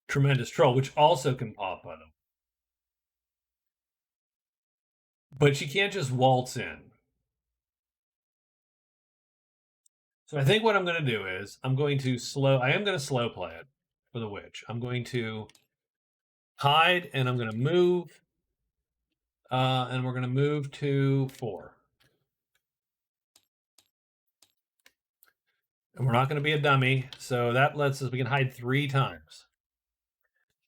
Tremendous Troll, which also can pop on them. But she can't just waltz in. So I think what I'm going to do is I am going to slow play it for the witch. I'm going to hide and I'm going to move. And we're going to move to 4. And we're not going to be a dummy. So that lets us, we can hide 3 times.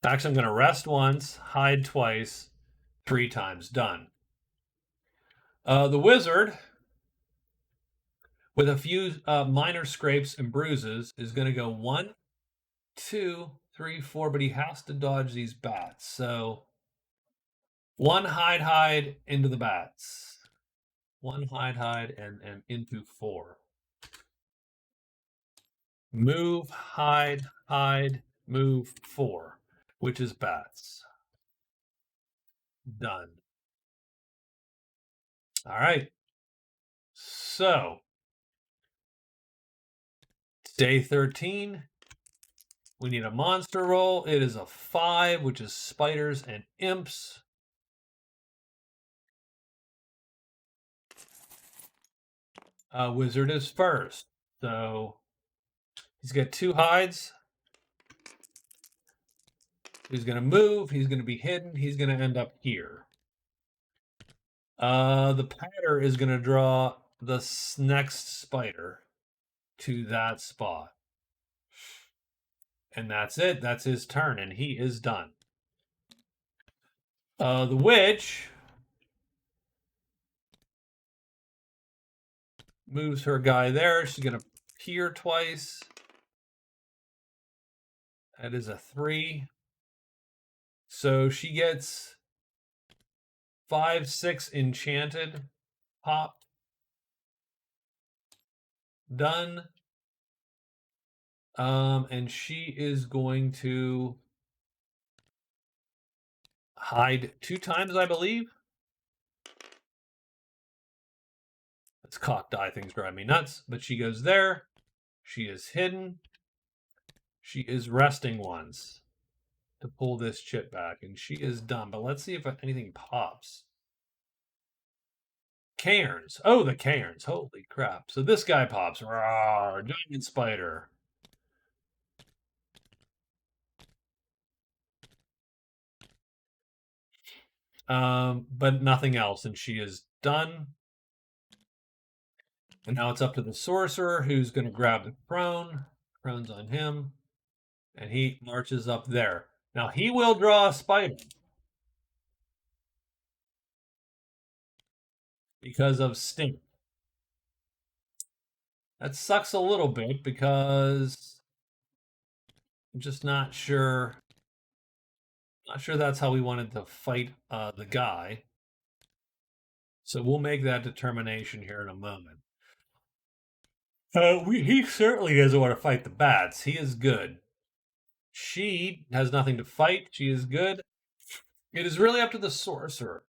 Actually, I'm going to rest once, hide twice, 3 times. Done. The wizard, with a few minor scrapes and bruises, is going to go 1, 2, 3, 4, but he has to dodge these bats. So 1 hide into the bats. 1 hide and into 4. Move, hide, move 4, which is bats. Done. All right. So, day 13. We need a monster roll. It is a 5, which is spiders and imps. Wizard is first. So, he's got 2 hides. He's going to move. He's going to be hidden. He's going to end up here. The patter is going to draw the next spider to that spot. And that's it. That's his turn, and he is done. The witch Moves her guy there. She's going to peer twice. That is a 3. So she gets 5, 6 enchanted. Pop. Done. And she is going to hide 2 times, I believe. This cocked eye thing's driving me nuts, but she goes there. She is hidden. She is resting once to pull this chip back, and she is done. But let's see if anything pops. Cairns. Oh, the Cairns. Holy crap. So this guy pops. Rawr, giant spider. But nothing else, and she is done. And now it's up to the sorcerer, who's going to grab the crone. Crone's on him, and he marches up there. Now he will draw a spider because of stink. That sucks a little bit because I'm just not sure. Not sure that's how we wanted to fight the guy. So we'll make that determination here in a moment. He certainly doesn't want to fight the bats. He is good. She has nothing to fight. She is good. It is really up to the sorcerer.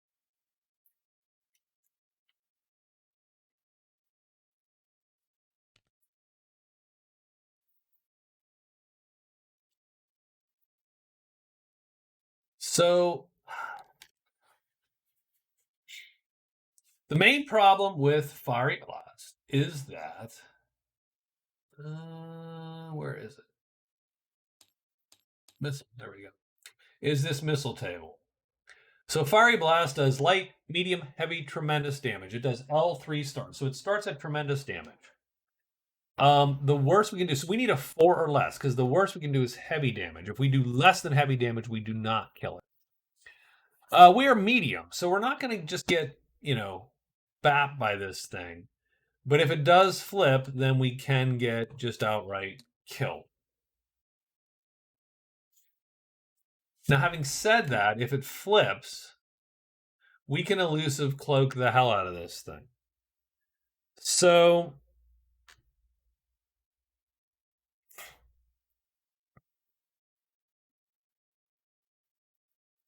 So the main problem with Fiery Blast is that where is it? There we go. Is this missile table? So Fiery Blast does light, medium, heavy, tremendous damage. It does all 3 stars. So it starts at tremendous damage. The worst we can do, so we need a 4 or less, because the worst we can do is heavy damage. If we do less than heavy damage, we do not kill it. We are medium, so we're not going to just get, bapped by this thing. But if it does flip, then we can get just outright killed. Now, having said that, if it flips, we can elusive cloak the hell out of this thing. So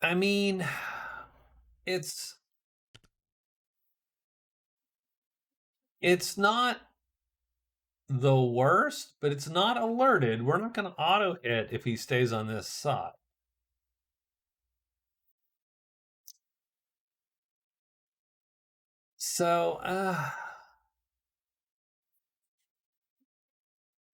I mean, it's not the worst, but it's not alerted. We're not going to auto hit if he stays on this side. So,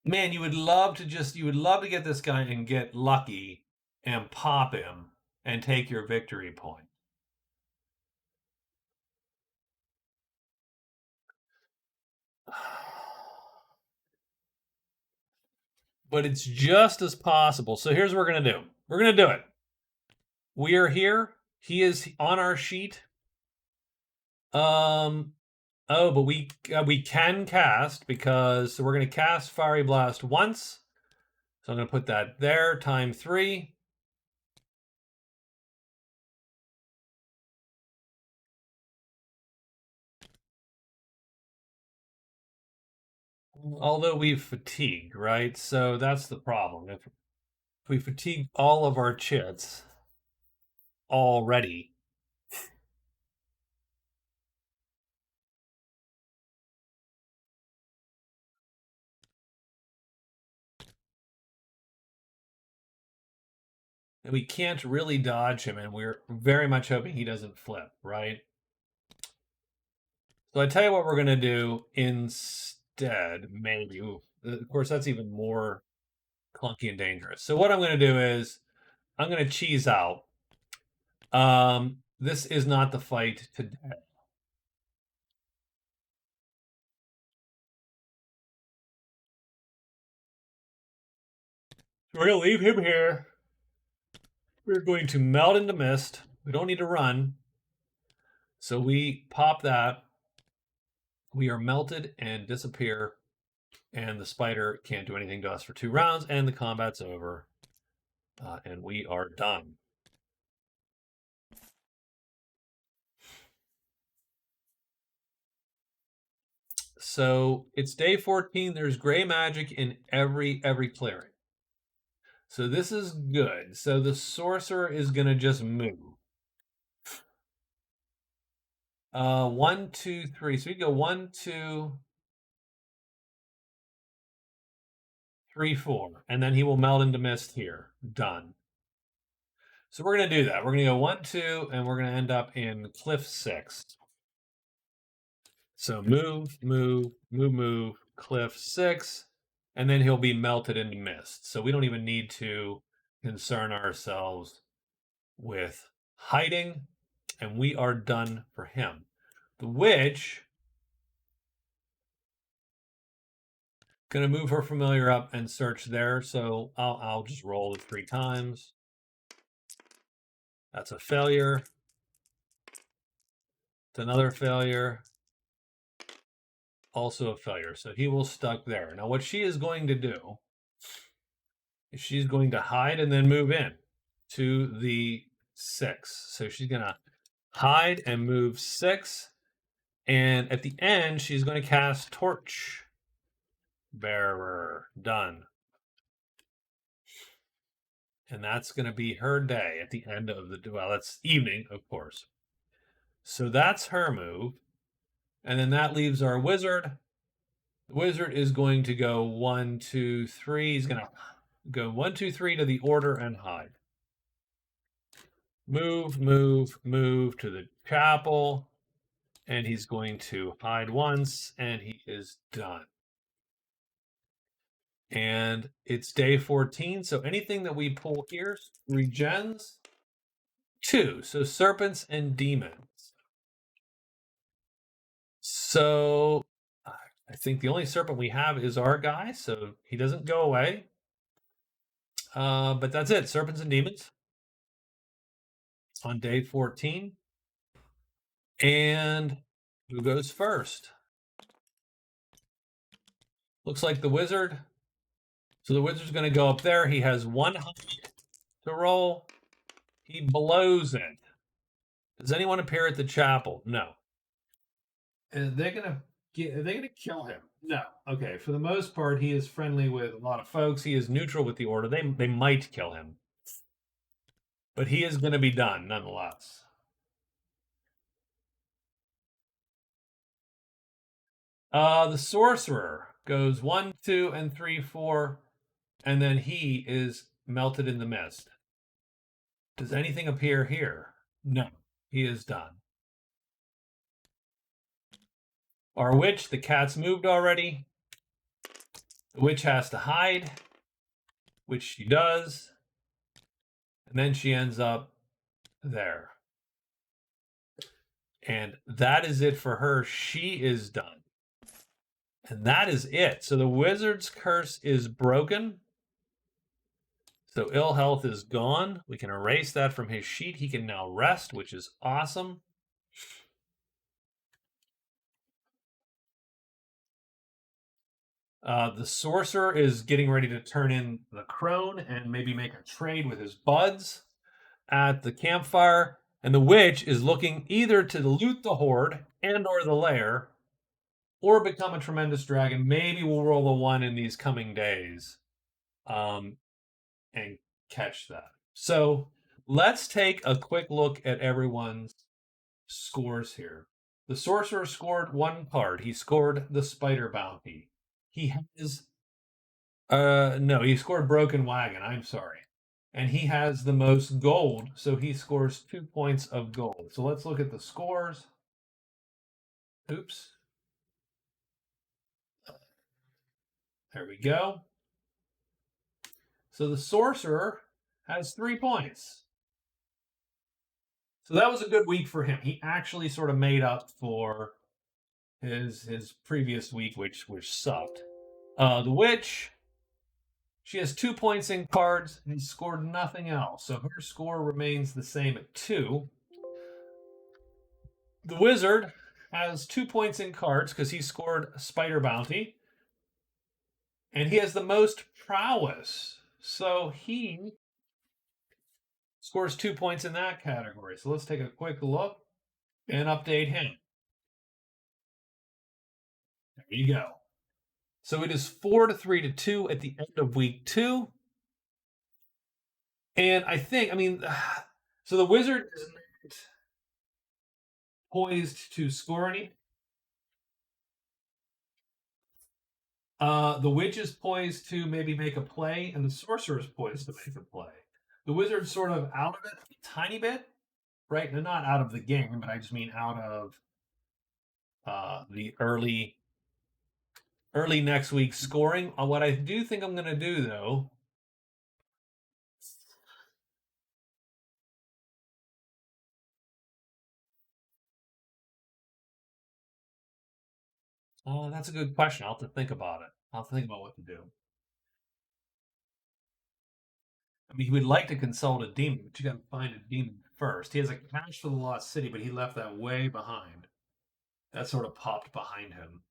man, you would love to get this guy and get lucky and pop him and take your victory point. But it's just as possible. So here's what we're going to do. We're going to do it. We are here. He is on our sheet. But we can cast because so we're going to cast Fiery Blast once. So I'm going to put that there, time 3. Although we've fatigued, right? So that's the problem. If we fatigue all of our chits already, and we can't really dodge him, and we're very much hoping he doesn't flip, right? So I tell you what we're going to do instead, maybe. Ooh, of course, that's even more clunky and dangerous. So what I'm going to do is I'm going to cheese out. This is not the fight today. We're going to leave him here. We're going to melt into mist. We don't need to run. So we pop that. We are melted and disappear, and the spider can't do anything to us for 2 rounds, and the combat's over, and we are done. So it's day 14. There's gray magic in every clearing. So this is good. So the sorcerer is gonna just move. 1, 2, 3. So we go 1, 2, 3, 4, and then he will melt into mist here. Done. So we're gonna do that. We're gonna go 1, 2, and we're gonna end up in cliff 6. So move, move, move, move, cliff 6, and then he'll be melted into mist. So we don't even need to concern ourselves with hiding, and we are done for him. The witch gonna move her familiar up and search there. So I'll just roll it 3 times. That's a failure. It's another failure. Also a failure. So he will stuck there. Now what she is going to do is she's going to hide and then move in to the 6. So she's gonna hide and move 6. And at the end, she's going to cast Torch Bearer. Done. And that's going to be her day at the end of the, well, that's evening, of course. So that's her move. And then that leaves our wizard. The wizard is going to go 1, 2, 3. He's going to go 1, 2, 3 to the order and hide. Move, move, move to the chapel. And he's going to hide once, and he is done. And it's day 14, so anything that we pull here regens 2. So serpents and demons. So I think the only serpent we have is our guy, so he doesn't go away. But that's it, serpents and demons on day 14. And who goes first? Looks like the wizard. So the wizard's going to go up there. He has 1 to roll. He blows it. Does anyone appear at the chapel? No. And they're gonna kill him? No. Okay. For the most part, he is friendly with a lot of folks. He is neutral with the order. They might kill him, but he is going to be done nonetheless. The sorcerer goes 1, 2, and 3, 4, and then he is melted in the mist. Does anything appear here? No. He is done. Our witch, the cat's moved already. The witch has to hide, which she does. And then she ends up there. And that is it for her. She is done. And that is it. So the wizard's curse is broken. So ill health is gone. We can erase that from his sheet. He can now rest, which is awesome. The sorcerer is getting ready to turn in the crone and maybe make a trade with his buds at the campfire. And the witch is looking either to loot the hoard and or the lair or become a tremendous dragon. Maybe we'll roll a 1 in these coming days and catch that. So let's take a quick look at everyone's scores here. The sorcerer scored 1 card. He scored the spider bounty. He has no, he scored broken wagon. I'm sorry. And he has the most gold, so he scores 2 points of gold. So let's look at the scores. Oops. There we go. So the sorcerer has 3 points. So that was a good week for him. He actually sort of made up for his previous week, which sucked. The witch, she has 2 points in cards and scored nothing else. So her score remains the same at 2. The wizard has 2 points in cards because he scored Spider Bounty. And he has the most prowess. So he scores 2 points in that category. So let's take a quick look and update him. There you go. So it is 4-3-2 at the end of week 2. And I mean, so the Wizard is not poised to score any. The Witch is poised to maybe make a play, and the Sorcerer is poised to make a play. The Wizard's sort of out of it a tiny bit, right? And not out of the game, but I just mean out of the early next week scoring. What I do think I'm going to do, though, that's a good question. I'll have to think about it. I'll have to think about what to do. I mean, he would like to consult a demon, but you got to find a demon first. He has a cache for the Lost City, but he left that way behind. That sort of popped behind him.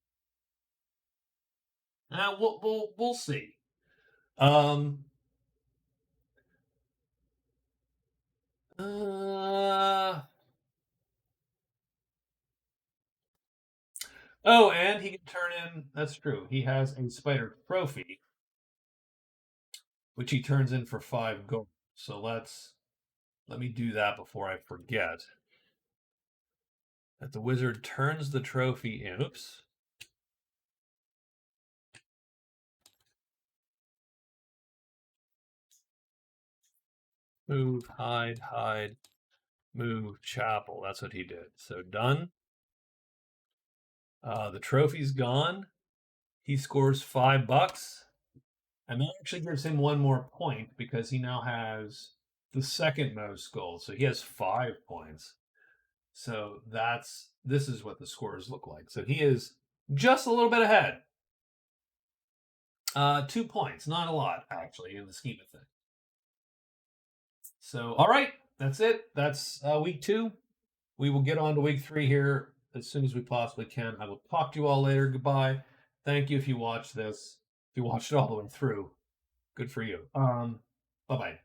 We'll see. Um, uh, oh, and he can turn in. That's true. He has a spider trophy, which he turns in for 5 gold. So let me do that before I forget. That the wizard turns the trophy in. Oops. Move, hide, move, chapel. That's what he did. So done. The trophy's gone. He scores $5. And that actually gives him 1 more point because he now has the second most gold. So he has 5 points. So this is what the scores look like. So he is just a little bit ahead. 2 points, not a lot actually in the scheme of things. So all right, that's it. That's week 2. We will get on to week 3 here as soon as we possibly can. I will talk to you all later. Goodbye. Thank you if you watched this. If you watched it all the way through, good for you. Bye bye.